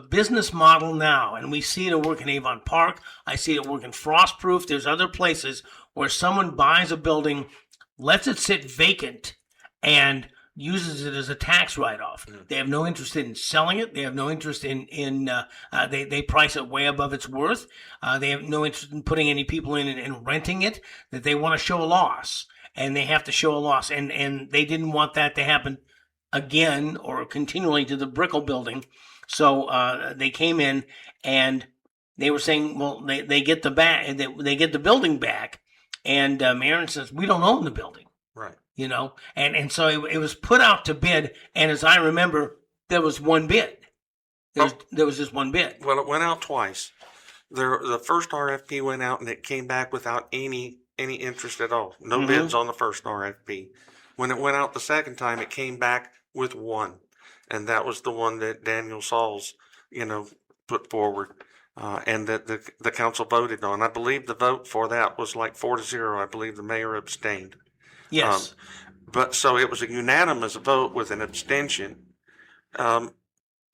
business model now, and we see it at work in Avon Park. I see it at work in Frostproof. There's other places where someone buys a building, lets it sit vacant, and uses it as a tax write-off. They have no interest in selling it. They have no interest in they price it way above its worth. They have no interest in putting any people in and renting it, that they want to show a loss, and they have to show a loss. And they didn't want that to happen again or continually to the Brickell Building. So they came in and they were saying, well, they get they get the building back, and Aaron says, we don't own the building. Right. And so it was put out to bid, and as I remember, there was one bid. There was just one bid. Well, it went out twice. The first RFP went out and it came back without any interest at all. No bids on the first RFP. When it went out the second time, it came back with one, and that was the one that Daniel Sauls, put forward, and that the council voted on. I believe the vote for that was like 4-0. I believe the mayor abstained. Yes. But so it was a unanimous vote with an abstention, and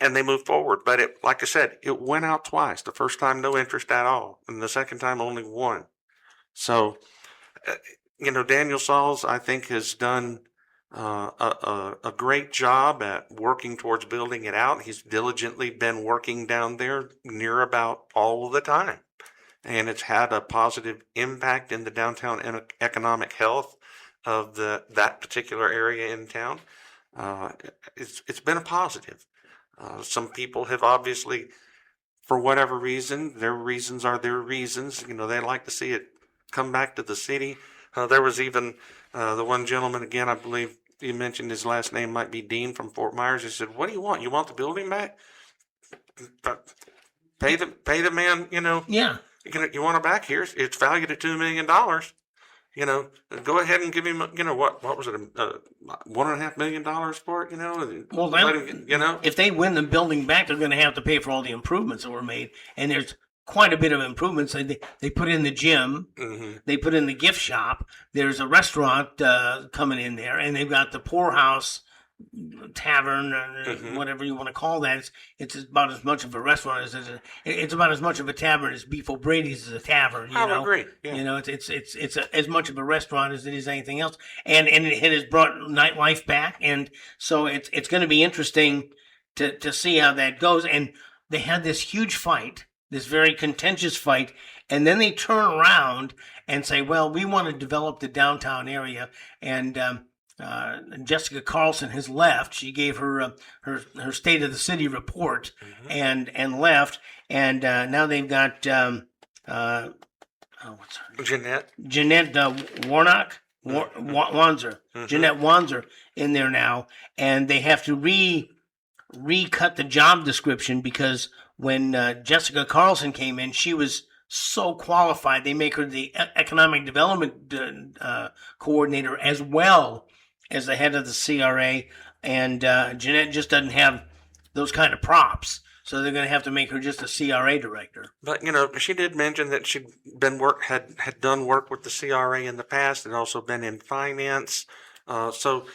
they moved forward. But like I said, it went out twice. The first time, no interest at all, and the second time, only one. So, Daniel Sauls, I think, has done a great job at working towards building it out. He's diligently been working down there near about all the time, and it's had a positive impact in the downtown economic health of that particular area in town. It's been a positive. Some people have obviously, for whatever reason, their reasons are their reasons. They like to see it come back to the city. There was even the one gentleman, again, I believe you mentioned his last name might be Dean from Fort Myers. He said, "What do you want? You want the building back? Pay the man. Yeah. You want it back here? It's valued at $2 million. Go ahead and give him, what was it, $1.5 million for it, Well, if they win the building back, they're going to have to pay for all the improvements that were made. And there's quite a bit of improvements. They put in the gym. Mm-hmm. They put in the gift shop. There's a restaurant coming in there, and they've got the poorhouse tavern, whatever you want to call that. It's about as much of a restaurant as it's about as much of a tavern as Beef O'Brady's is a tavern. I would agree. Yeah. It's as much of a restaurant as it is anything else, and it has brought nightlife back, and so it's going to be interesting to see how that goes. And they had this huge fight, this very contentious fight and then they turn around and say, well, we want to develop the downtown area, and Jessica Carlson has left. She gave her her state of the city report and left, and now they've got what's her name? Jeanette Warnock. Wanzer, Jeanette Wanzer in there now, and they have to recut the job description because when Jessica Carlson came in, she was so qualified. They make her the economic development coordinator as well as the head of the CRA, and Jeanette just doesn't have those kind of props. So they're going to have to make her just a CRA director. But, she did mention that she'd been had done work with the CRA in the past and also been in finance. So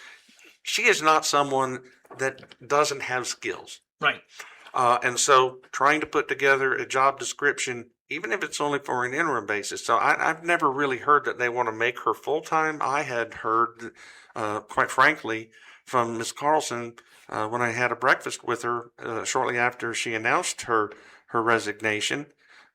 she is not someone that doesn't have skills. Right. And so trying to put together a job description, even if it's only for an interim basis. So I've never really heard that they want to make her full-time. I had heard, quite frankly, from Ms. Carlson, when I had a breakfast with her shortly after she announced her resignation,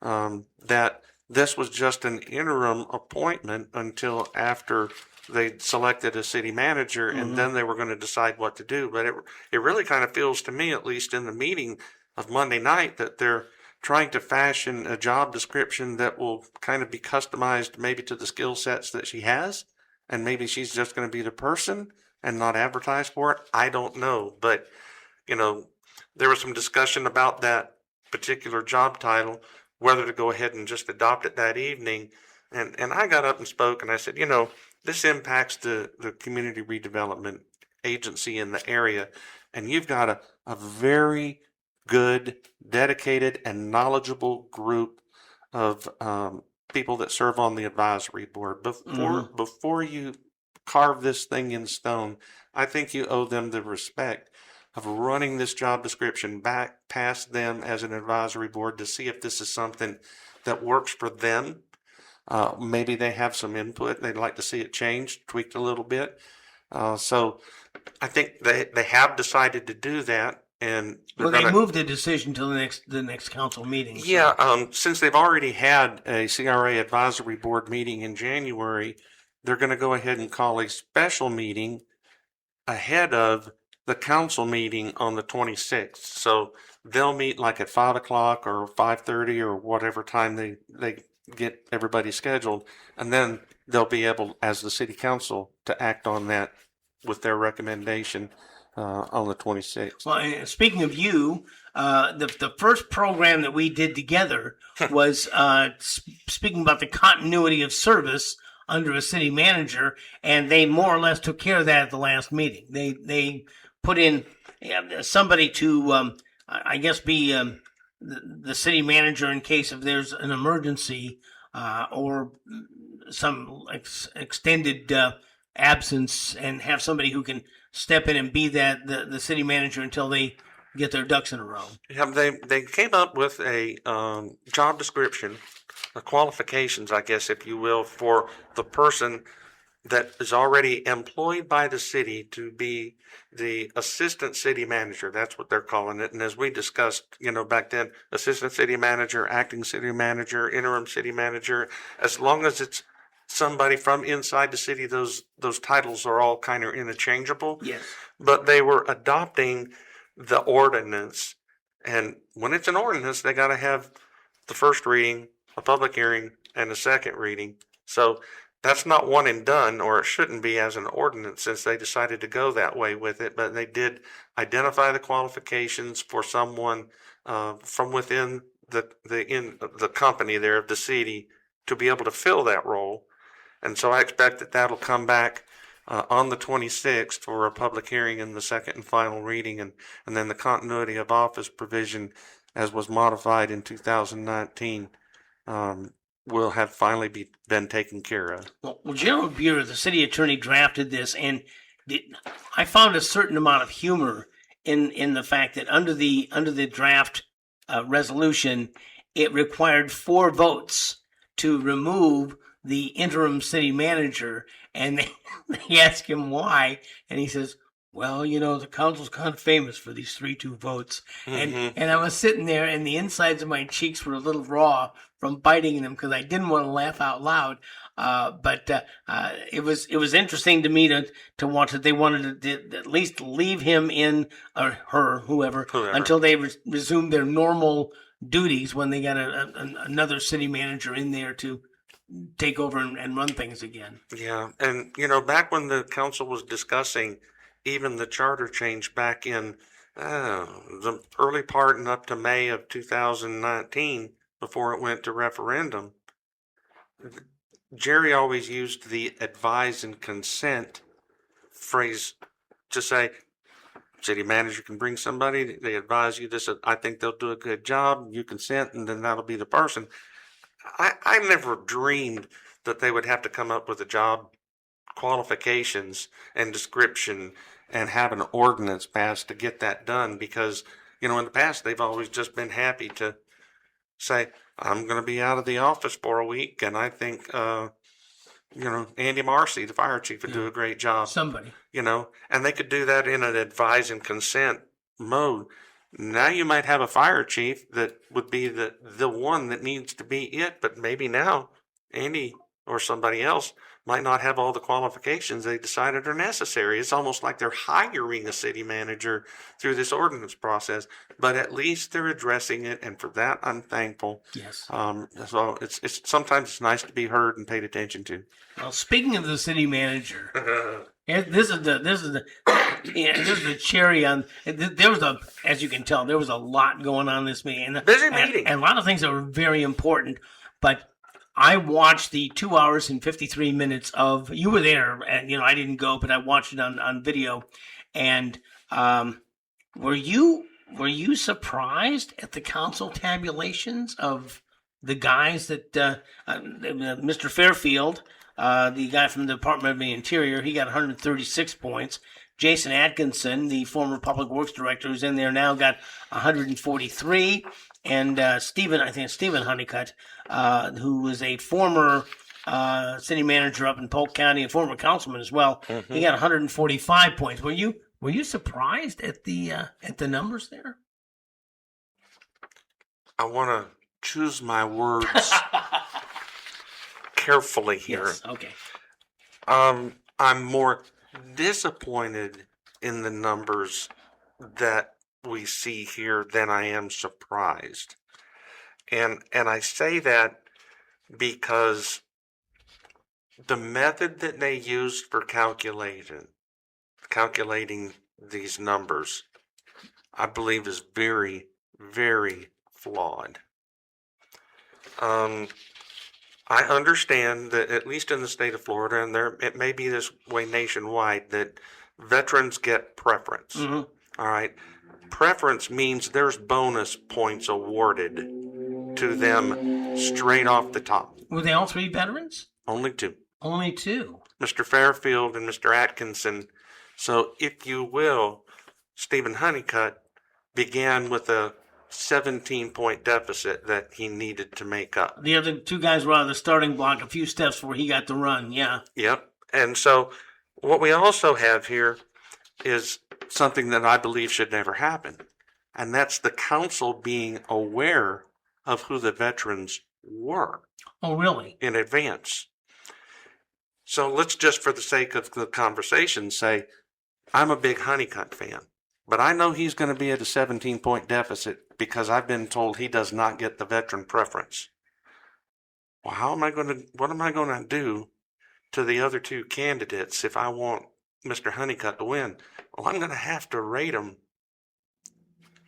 that this was just an interim appointment until after they selected a city manager, and then they were going to decide what to do. But it really kind of feels to me, at least in the meeting of Monday night, that they're trying to fashion a job description that will kind of be customized maybe to the skill sets that she has, and maybe she's just going to be the person and not advertise for it. I don't know. But, there was some discussion about that particular job title, whether to go ahead and just adopt it that evening. And I got up and spoke and I said, this impacts the community redevelopment agency in the area. And you've got a very good, dedicated, and knowledgeable group of people that serve on the advisory board. Before you carve this thing in stone, I think you owe them the respect of running this job description back past them as an advisory board to see if this is something that works for them. Maybe they have some input. They'd like to see it changed, tweaked a little bit. So I think they have decided to do that. And they moved the decision to the next council meeting. So. Yeah, since they've already had a CRA advisory board meeting in January, they're going to go ahead and call a special meeting ahead of the council meeting on the 26th. So they'll meet like at 5 o'clock or 5:30 or whatever time they get everybody scheduled. And then they'll be able, as the city council, to act on that with their recommendation on the 26th. Well, speaking of you, the first program that we did together was speaking about the continuity of service under a city manager, and they more or less took care of that at the last meeting. They put in somebody to, I guess, be the city manager in case if there's an emergency or some extended absence, and have somebody who can step in and be the city manager until they get their ducks in a row. Yeah, they came up with a job description, qualifications, I guess, if you will, for the person that is already employed by the city to be the assistant city manager. That's what they're calling it. And as we discussed, back then, assistant city manager, acting city manager, interim city manager, as long as it's somebody from inside the city, those titles are all kind of interchangeable. Yes. But they were adopting the ordinance. And when it's an ordinance, they got to have the first reading, a public hearing, and a second reading. So that's not one and done, or it shouldn't be as an ordinance, since they decided to go that way with it. But they did identify the qualifications for someone from within the company there of the city to be able to fill that role. And so I expect that that'll come back on the 26th for a public hearing and the second and final reading, and then the continuity of office provision, as was modified in 2019, will have finally been taken care of. Well, Gerald Buer, the city attorney, drafted this, and I found a certain amount of humor in the fact that under the draft resolution, it required 4 votes to remove the interim city manager, and they asked him why, and he says, well, the council's kind of famous for these 3-2 votes. And I was sitting there, and the insides of my cheeks were a little raw, from biting them because I didn't want to laugh out loud. But it was interesting to me to watch that they wanted to at least leave him in, or her, whoever. Until they resumed their normal duties when they got another city manager in there to take over and run things again. Yeah, and back when the council was discussing even the charter change back in the early part and up to May of 2019, before it went to referendum, Jerry always used the advise and consent phrase to say, city manager can bring somebody, they advise you this, I think they'll do a good job, you consent, and then that'll be the person. I never dreamed that they would have to come up with a job qualifications and description and have an ordinance passed to get that done, because in the past they've always just been happy to say, I'm going to be out of the office for a week, and I think Andy Marcy, the fire chief, would do a great job. Somebody. And they could do that in an advise and consent mode. Now you might have a fire chief that would be the one that needs to be it, but maybe now Andy or somebody else might not have all the qualifications they decided are necessary. It's almost like they're hiring a city manager through this ordinance process, but at least they're addressing it, and for that I'm thankful. Yes. So it's sometimes it's nice to be heard and paid attention to. Well, speaking of the city manager, this is the cherry on. There was as you can tell, there was a lot going on this meeting. Busy meeting, and a lot of things that were very important. But I watched the 2 hours and 53 minutes of. You were there, and I didn't go, but I watched it on video. And were you surprised at the council tabulations of the guys that Mr. Fairfield? The guy from the Department of the Interior, he got 136 points. Jason Atkinson, the former Public Works Director who's in there now, got 143. And Stephen Honeycutt, who was a former city manager up in Polk County and former councilman as well, he got 145 points. Were you surprised at the numbers there? I want to choose my words carefully here. Yes, okay. I'm more disappointed in the numbers that we see here than I am surprised. And I say that because the method that they used for calculating these numbers, I believe, is very, very flawed. I understand that, at least in the state of Florida, and it may be this way nationwide, that veterans get preference. All right. Preference means there's bonus points awarded to them straight off the top. Were they all three veterans? Only two. Only two. Mr. Fairfield and Mr. Atkinson. So, if you will, Stephen Honeycutt began with a 17-point deficit that he needed to make up. The other two guys were out of the starting block a few steps before he got to run, yeah. Yep. And so what we also have here is something that I believe should never happen, and that's the council being aware of who the veterans were. Oh, really? In advance. So let's just, for the sake of the conversation, say I'm a big Honeycutt fan, but I know he's going to be at a 17-point deficit because I've been told he does not get the veteran preference. Well, what am I going to do to the other two candidates if I want Mr. Honeycutt to win? Well, I'm going to have to rate them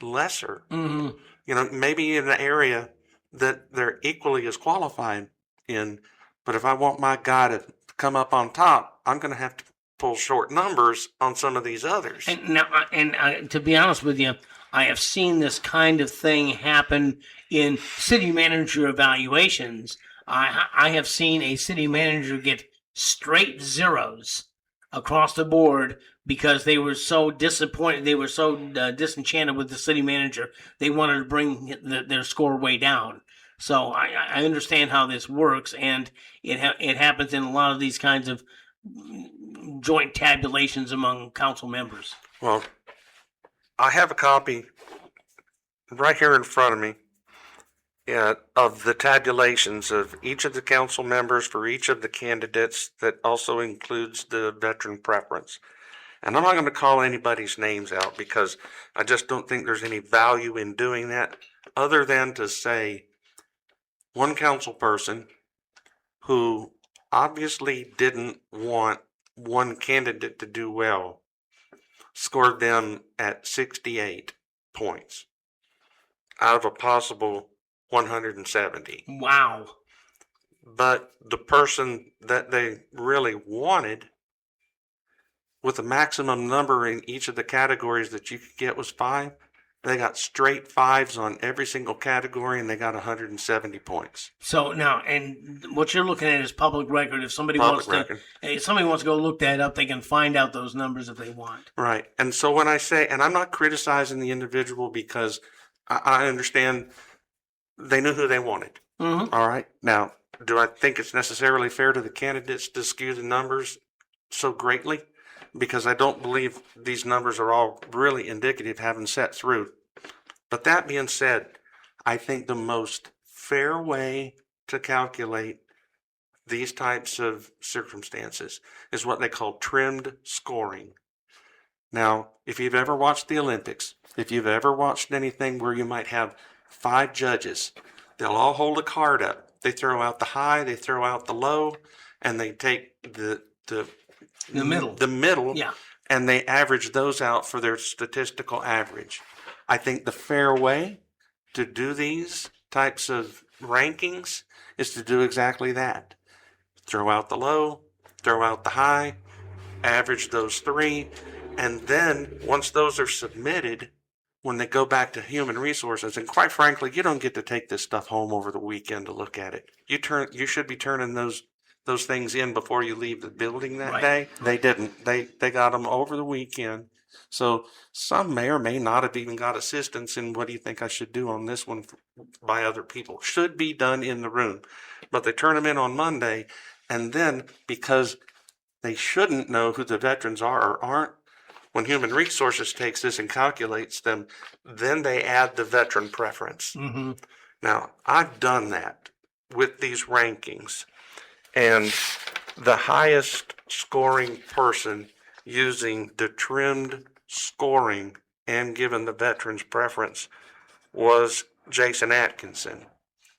lesser. Maybe in an area that they're equally as qualified in, but if I want my guy to come up on top, I'm going to have to pull short numbers on some of these others. And to be honest with you, I have seen this kind of thing happen in city manager evaluations. I have seen a city manager get straight zeros across the board because they were so disappointed. They were so disenchanted with the city manager. They wanted to bring their score way down. So I understand how this works, and it happens in a lot of these kinds of joint tabulations among council members. Well, I have a copy right here in front of me Yeah, of the tabulations of each of the council members for each of the candidates, that also includes the veteran preference. And I'm not going to call anybody's names out because I just don't think there's any value in doing that, other than to say one council person who obviously didn't want one candidate to do well scored them at 68 points out of a possible 170. Wow. But the person that they really wanted, with the maximum number in each of the categories that you could get, was 5. They got straight 5s on every single category, and they got 170 points. So now, and what you're looking at is public record. If somebody if somebody wants to go look that up, they can find out those numbers if they want. Right. And so when I say, and I'm not criticizing the individual, because I understand they knew who they wanted. Mm-hmm. All right. Now, do I think it's necessarily fair to the candidates to skew the numbers so greatly? Because I don't believe these numbers are all really indicative, having sat through. But that being said, I think the most fair way to calculate these types of circumstances is what they call trimmed scoring. Now, if you've ever watched the Olympics, if you've ever watched anything where you might have 5 judges, they'll all hold a card up. They throw out the high, they throw out the low, and they take the middle, Yeah. and they average those out for their statistical average. I think the fair way to do these types of rankings is to do exactly that. Throw out the low, throw out the high, average those 3, and then once those are submitted, when they go back to human resources, and quite frankly, you don't get to take this stuff home over the weekend to look at it. You should be turning those things in before you leave the building that day. They didn't. They got them over the weekend. So some may or may not have even got assistance in what do you think I should do on this one by other people. Should be done in the room. But they turn them in on Monday, and then because they shouldn't know who the veterans are or aren't, when Human Resources takes this and calculates them, then they add the veteran preference. Mm-hmm. Now, I've done that with these rankings, and the highest scoring person using the trimmed scoring and given the veterans preference was Jason Atkinson.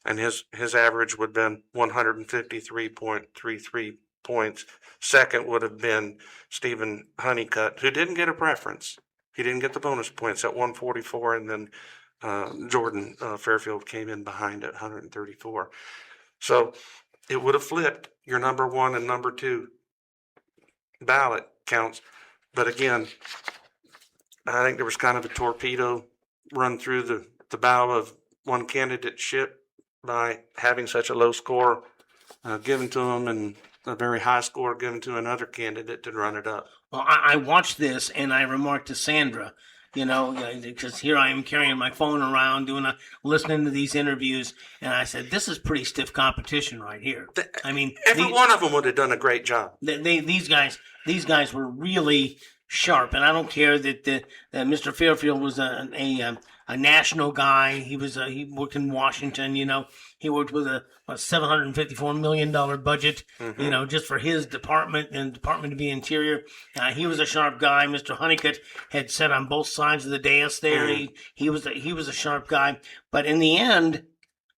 And his average would have been 153.33 points. Second would have been Stephen Honeycutt, who didn't get a preference. He didn't get the bonus points at 144, and then Jordan Fairfield came in behind at 134. So it would have flipped your number 1 and number 2 ballot counts. But again, I think there was kind of a torpedo run through the bow of one candidate ship by having such a low score given to him and a very high score given to another candidate to run it up. Well, I watched this and I remarked to Sandra, because here I am carrying my phone around, listening to these interviews, and I said, "This is pretty stiff competition right here." I mean, every one of them would have done a great job. These guys were really sharp, and I don't care that Mr. Fairfield was a national guy. He worked in Washington. He worked with a $754 million budget. Mm-hmm. Just for his department and Department of the Interior. He was a sharp guy. Mr. Honeycutt had sat on both sides of the dais there. Mm. He was a sharp guy. But in the end,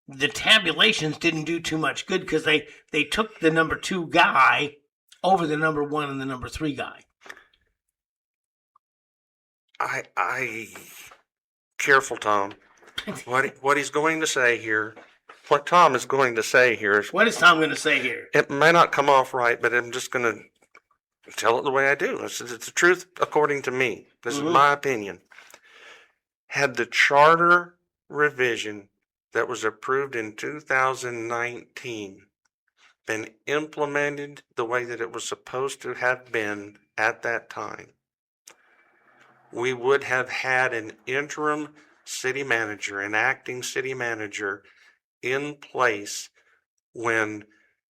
the tabulations didn't do too much good because they took the number 2 guy over the number 1 and the number 3 guy. I careful, Tom. What he's going to say here, what Tom is going to say here is... What is Tom going to say here? It may not come off right, but I'm just going to tell it the way I do. It's the truth according to me. This is my opinion. Had the charter revision that was approved in 2019 been implemented the way that it was supposed to have been at that time, we would have had an interim city manager, an acting city manager in place when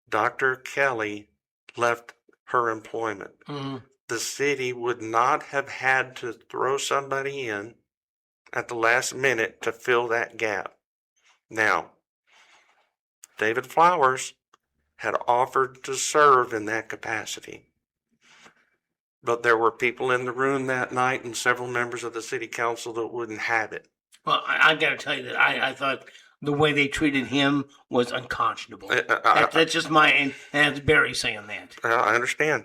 Dr. Kelly left her employment. Mm-hmm. The city would not have had to throw somebody in at the last minute to fill that gap. Now, David Flowers had offered to serve in that capacity. But there were people in the room that night and several members of the city council that wouldn't have it. Well, I got to tell you that I thought the way they treated him was unconscionable. That's just and that's Barry saying that. I understand.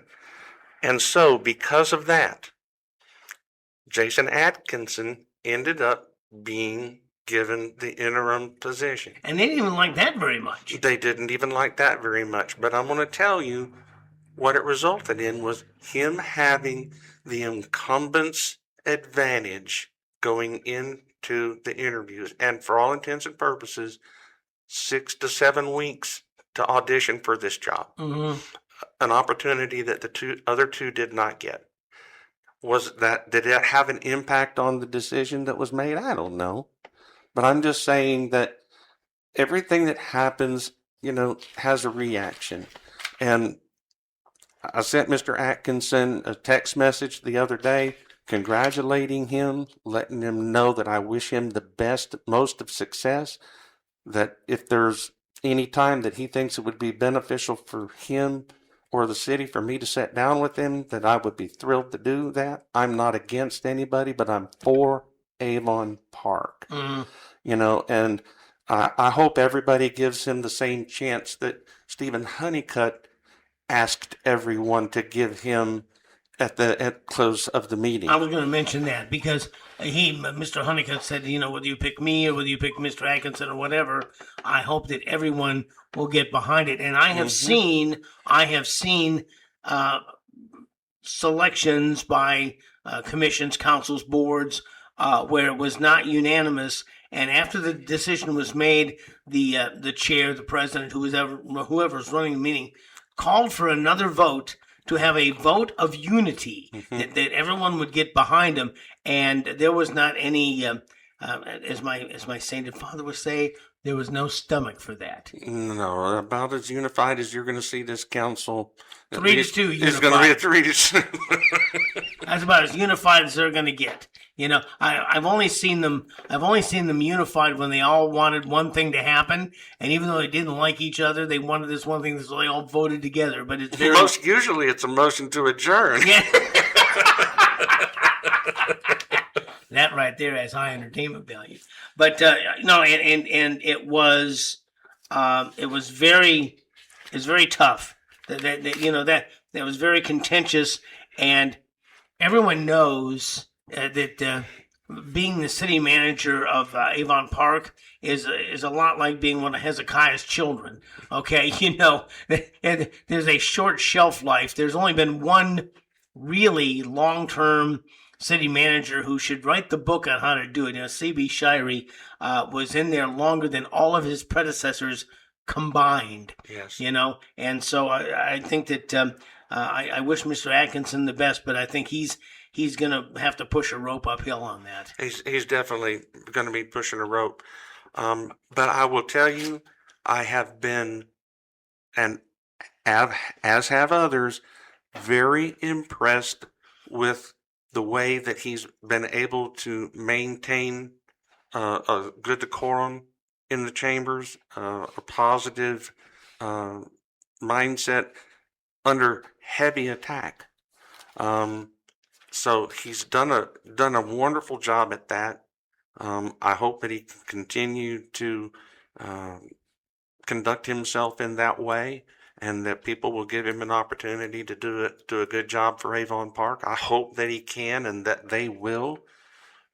And so, because of that, Jason Atkinson ended up being given the interim position. And they didn't even like that very much. They didn't even like that very much. But I'm going to tell you what it resulted in was him having the incumbent's advantage going into the interviews. And for all intents and purposes, 6 to 7 weeks to audition for this job. Mm-hmm. An opportunity that the other two did not get. Did it have an impact on the decision that was made? I don't know. But I'm just saying that everything that happens, has a reaction. And I sent Mr. Atkinson a text message the other day congratulating him, letting him know that I wish him the best, most of success, that if there's any time that he thinks it would be beneficial for him or the city for me to sit down with him, that I would be thrilled to do that. I'm not against anybody, but I'm for Avon Park. And I hope everybody gives him the same chance that Stephen Honeycutt asked everyone to give him at close of the meeting. I was going to mention that because Mr. Honeycutt said, whether you pick me or whether you pick Mr. Atkinson or whatever, I hope that everyone will get behind it. And I have seen selections by commissions, councils, boards, where it was not unanimous. And after the decision was made, the chair, the president, whoever's running the meeting, called for another vote to have a vote of unity, that everyone would get behind him. And there was not any, as my sainted father would say, there was no stomach for that. No, about as unified as you're going to see this council. 3-2 It's going to be a 3-2. That's about as unified as they're going to get. I've only seen them unified when they all wanted one thing to happen, and even though they didn't like each other, they wanted this one thing, so they all voted together. But it's usually it's a motion to adjourn. Yeah. That right there has high entertainment value. But and it was very tough. That was very contentious, and everyone knows that being the city manager of Avon Park is a lot like being one of Hezekiah's children. Okay, there's a short shelf life. There's only been one really long-term city manager who should write the book on how to do it. C.B. Shirey was in there longer than all of his predecessors combined. Yes. And so I think that I wish Mr. Atkinson the best, but I think he's going to have to push a rope uphill on that. He's definitely going to be pushing a rope. But I will tell you, I have been, and as have others, very impressed with the way that he's been able to maintain a good decorum in the chambers, a positive mindset under heavy attack. So he's done a wonderful job at that. I hope that he can continue to conduct himself in that way, and that people will give him an opportunity to do a good job for Avon Park. I hope that he can, and that they will,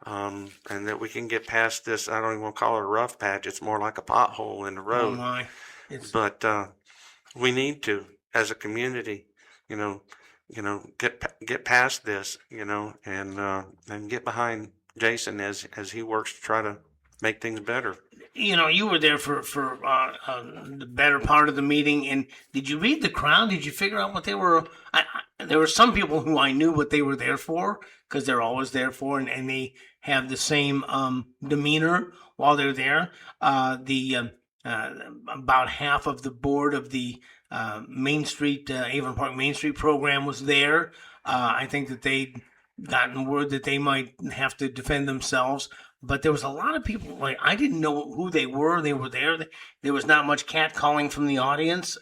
and that we can get past this. I don't even want to call it a rough patch. It's more like a pothole in the road. Oh my! But we need to, as a community, get past this, and get behind Jason as he works to try to make things better. You were there for the better part of the meeting, and did you read the crowd? Did you figure out what they were? There were some people who I knew what they were there for, because they're always there for, and they have the same demeanor while they're there. About half of the board of the Main Street, Avon Park Main Street program was there. I think that they'd gotten word that they might have to defend themselves. but there was a lot of people. Like, I didn't know who they were. They were there. There was not much catcalling from the audience.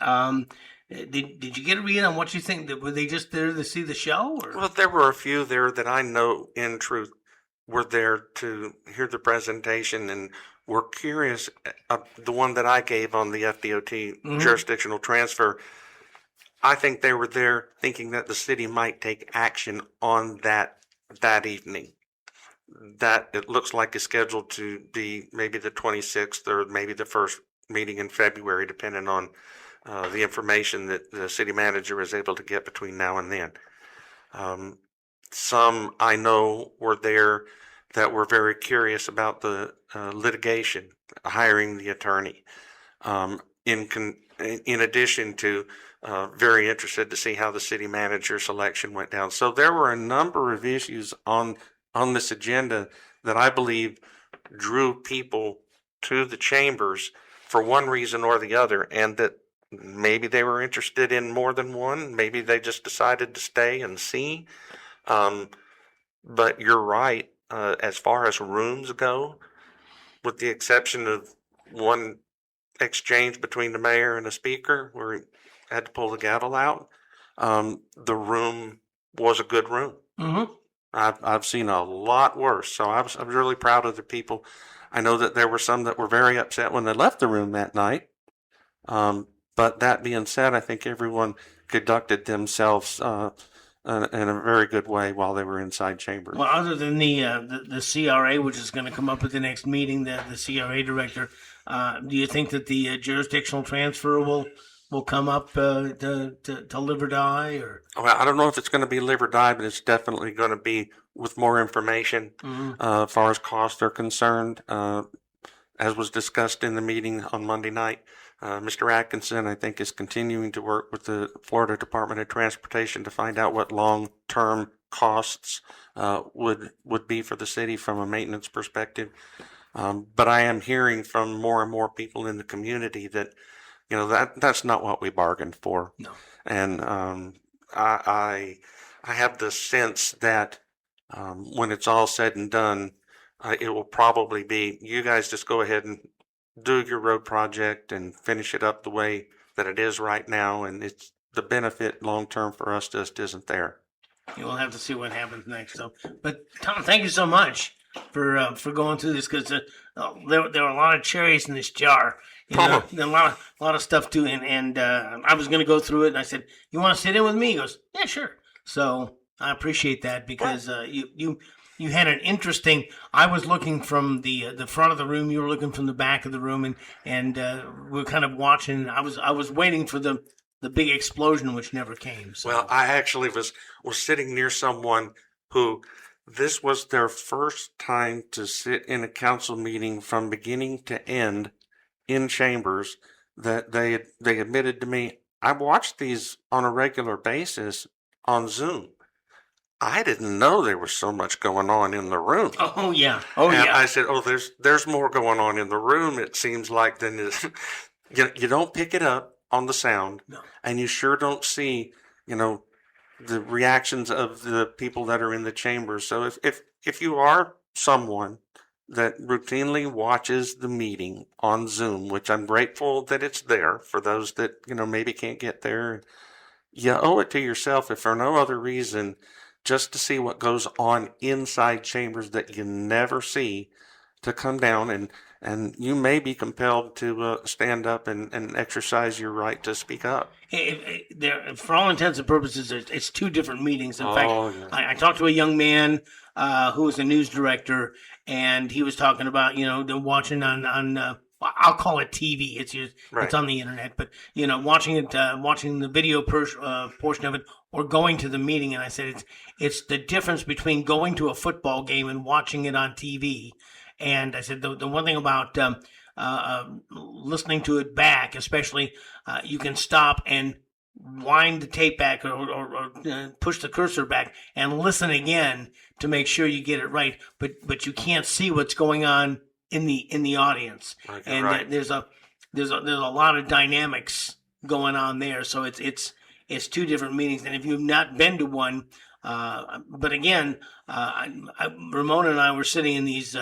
Did you get a read on what you think? Were they just there to see the show? Or? Well, there were a few there that I know in truth were there to hear the presentation and were curious. The one that I gave on the FDOT jurisdictional transfer, I think they were there thinking that the city might take action on that evening. That it looks like is scheduled to be maybe the 26th or maybe the first meeting in February, depending on the information that the city manager is able to get between now and then. Some I know were there that were very curious about the litigation, hiring the attorney. In addition to very interested to see how the city manager selection went down. So there were a number of issues on this agenda that I believe drew people to the chambers for one reason or the other, and that maybe they were interested in more than one. Maybe they just decided to stay and see. But you're right. As far as rooms go, with the exception of one exchange between the mayor and the speaker where he had to pull the gavel out, the room was a good room. Mm-hmm. I've seen a lot worse, so I was really proud of the people. I know that there were some that were very upset when they left the room that night. But that being said, I think everyone conducted themselves in a very good way while they were inside chambers. Well, other than the CRA, which is going to come up at the next meeting, the CRA director, do you think that the jurisdictional transfer will come up to live or die? Or? Well, I don't know if it's going to be live or die, but it's definitely going to be with more information as far as costs are concerned. As was discussed in the meeting on Monday night, Mr. Atkinson, I think, is continuing to work with the Florida Department of Transportation to find out what long-term costs would be for the city from a maintenance perspective. But I am hearing from more and more people in the community that, that's not what we bargained for. No. And I have the sense that when it's all said and done, it will probably be, you guys just go ahead and do your road project and finish it up the way that it is right now, and it's the benefit long term for us just isn't there. We'll have to see what happens next. So, but Tom, thank you so much for going through this, because there were a lot of cherries in this jar. A lot of stuff too, and I was going to go through it, and I said, "You want to sit in with me?" He goes, "Yeah, sure." So I appreciate that, because you had an interesting. I was looking from the front of the room. You were looking from the back of the room, and we were kind of watching. I was waiting for the big explosion, which never came. So. Well, I actually was sitting near someone who this was their first time to sit in a council meeting from beginning to end in chambers. That they admitted to me, I watched these on a regular basis on Zoom. I didn't know there was so much going on in the room. Oh yeah. I said, there's more going on in the room, it seems like, than is. You don't pick it up on the sound, no. And you sure don't see, the reactions of the people that are in the chambers. So if you are someone that routinely watches the meeting on Zoom, which I'm grateful that it's there for those that, maybe can't get there, you owe it to yourself, if for no other reason, just to see what goes on inside chambers that you never see, to come down and you may be compelled to stand up and exercise your right to speak up. For all intents and purposes, it's two different meetings. In fact, yeah. I talked to a young man who was a news director, and he was talking about, watching on I'll call it TV. It's on the internet, but watching the video portion of it, or going to the meeting. And I said it's the difference between going to a football game and watching it on TV. And I said the one thing about listening to it back, especially, you can stop and wind the tape back or push the cursor back and listen again to make sure you get it right. But you can't see what's going on in the audience, and right. There's a lot of dynamics going on there. So it's two different meetings, and if you've not been to one, but again, Ramona and I were sitting in these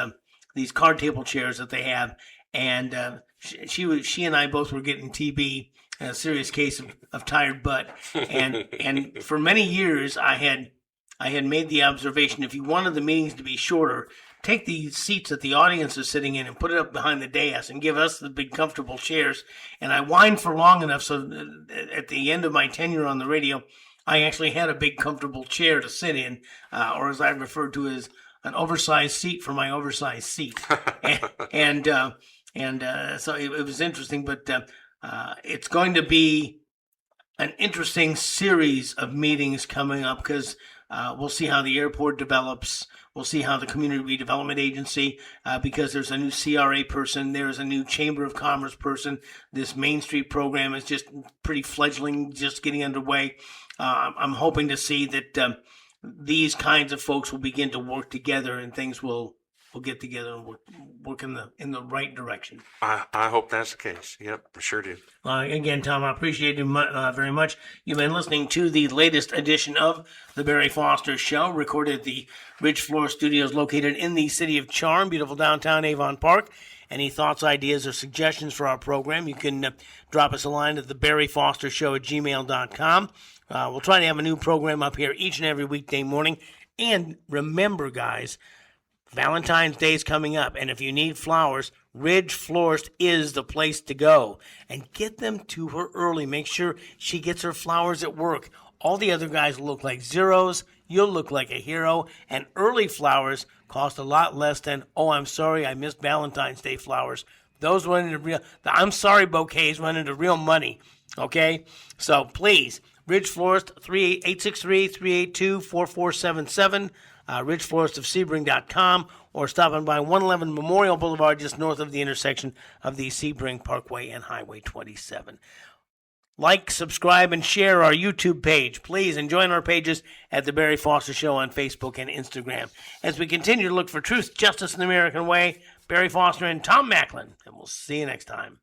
these card table chairs that they have, and she and I both were getting TB, a serious case of tired butt, and for many years I had made the observation, if you wanted the meetings to be shorter, take the seats that the audience is sitting in and put it up behind the dais and give us the big comfortable chairs. And I whined for long enough so at the end of my tenure on the radio, I actually had a big comfortable chair to sit in, or as I referred to as an oversized seat for my oversized seat. and so it was interesting, but it's going to be an interesting series of meetings coming up, because we'll see how the airport develops. We'll see how the Community Redevelopment Agency, because there's a new CRA person, there's a new Chamber of Commerce person. This Main Street program is just pretty fledgling, just getting underway. I'm hoping to see that these kinds of folks will begin to work together, and things will get together and work in the right direction. I hope that's the case. Yep, I sure do. Again, Tom, I appreciate you very much. You've been listening to the latest edition of the Barry Foster Show, recorded at the Ridge Floor Studios located in the city of Charm, beautiful downtown Avon Park. Any thoughts, ideas, or suggestions for our program, you can drop us a line at thebarryfostershow@gmail.com. We'll try to have a new program up here each and every weekday morning. And remember, guys, Valentine's Day is coming up, and if you need flowers, Ridge Florist is the place to go. And get them to her early. Make sure she gets her flowers at work. All the other guys look like zeros. You'll look like a hero. And early flowers cost a lot less than, oh, I'm sorry, I missed Valentine's Day flowers. Those run into the I'm sorry bouquets run into real money. Okay? So please, Ridge Florist, 863-382-4477. ridgefloristofsebring.com, or stopping by 111 Memorial Boulevard, just north of the intersection of the Sebring Parkway and Highway 27. Like, subscribe, and share our YouTube page. Please, and join our pages at The Barry Foster Show on Facebook and Instagram. As we continue to look for truth, justice, and the American way, Barry Foster and Tom Macklin, and we'll see you next time.